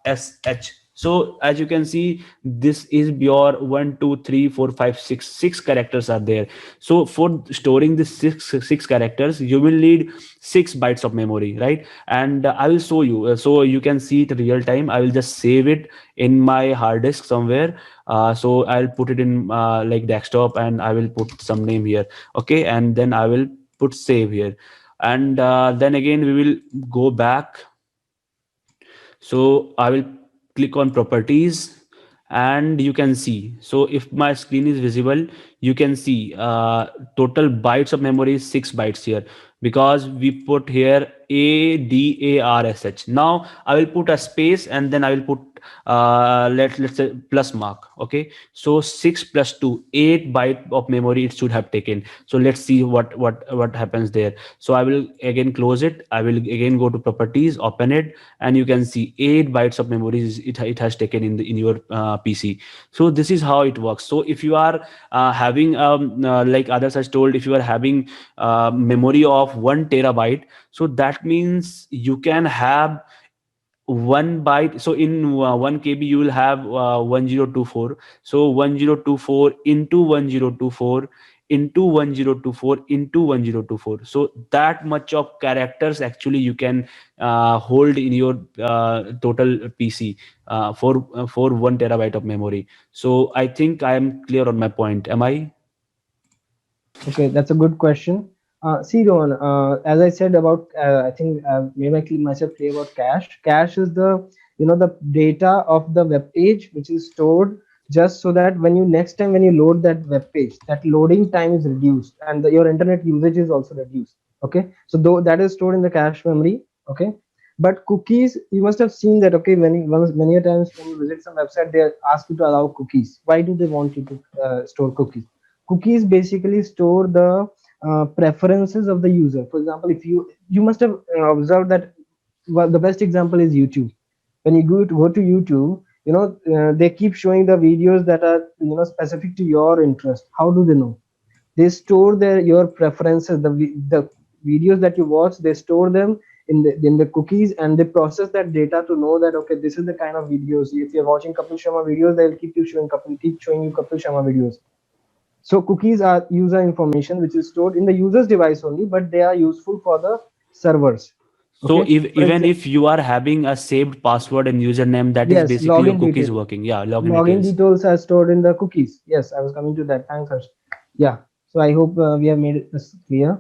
so as you can see, this is your 1 2 3 4 5 6 characters are there. So for storing this six characters, you will need 6 bytes of memory, right? And I will show you, so you can see it real time. I will just save it in my hard disk somewhere. So I'll put it in like desktop, and I will put some name here. Okay, and then I will put save here, and then again we will go back. So I will click on properties, and you can see, so if my screen is visible, you can see total bytes of memory is 6 bytes here, because we put here ADARSH. Now I will put a space, and then I will put let's say plus mark. Okay, so 6 plus 2, 8 byte of memory it should have taken. So let's see what happens there. So I will again close it. I will again go to properties, open it, and you can see 8 bytes of memory it has taken in your PC. So this is how it works. So if you are having like others has told, if you are having memory of 1 terabyte, so that means you can have 1 byte. So in 1 KB you will have 1024. So 1024 into 1024 into 1024 into 1024. So that much of characters actually you can hold in your total PC for 1 terabyte of memory. So I think I am clear on my point. Am I? Okay, that's a good question. See, Rohan, as I said about, I think maybe I keep myself clear about cache. Cache is the, the data of the web page which is stored just so that when you next time when you load that web page, that loading time is reduced and your internet usage is also reduced. Okay, so though that is stored in the cache memory. Okay, but cookies, you must have seen that. Okay, many a times when you visit some website, they ask you to allow cookies. Why do they want you to store cookies? Cookies basically store the preferences of the user. For example, if you must have observed that, well, the best example is YouTube. When you go to YouTube, they keep showing the videos that are specific to your interest. How do they know? They store your preferences, the videos that you watch. They store them in the cookies, and they process that data to know that, okay, this is the kind of videos. If you're watching Kapil Sharma videos, they'll keep showing you Kapil Sharma videos. So cookies are user information which is stored in the user's device only, but they are useful for the servers. So Okay. even if you are having a saved password and username, that is Yes, basically your login cookies details. working. Yeah, login Login details. details are stored in the cookies. Yes, I was coming to that. Thanks, Harsh. Yeah. So I hope we have made this clear.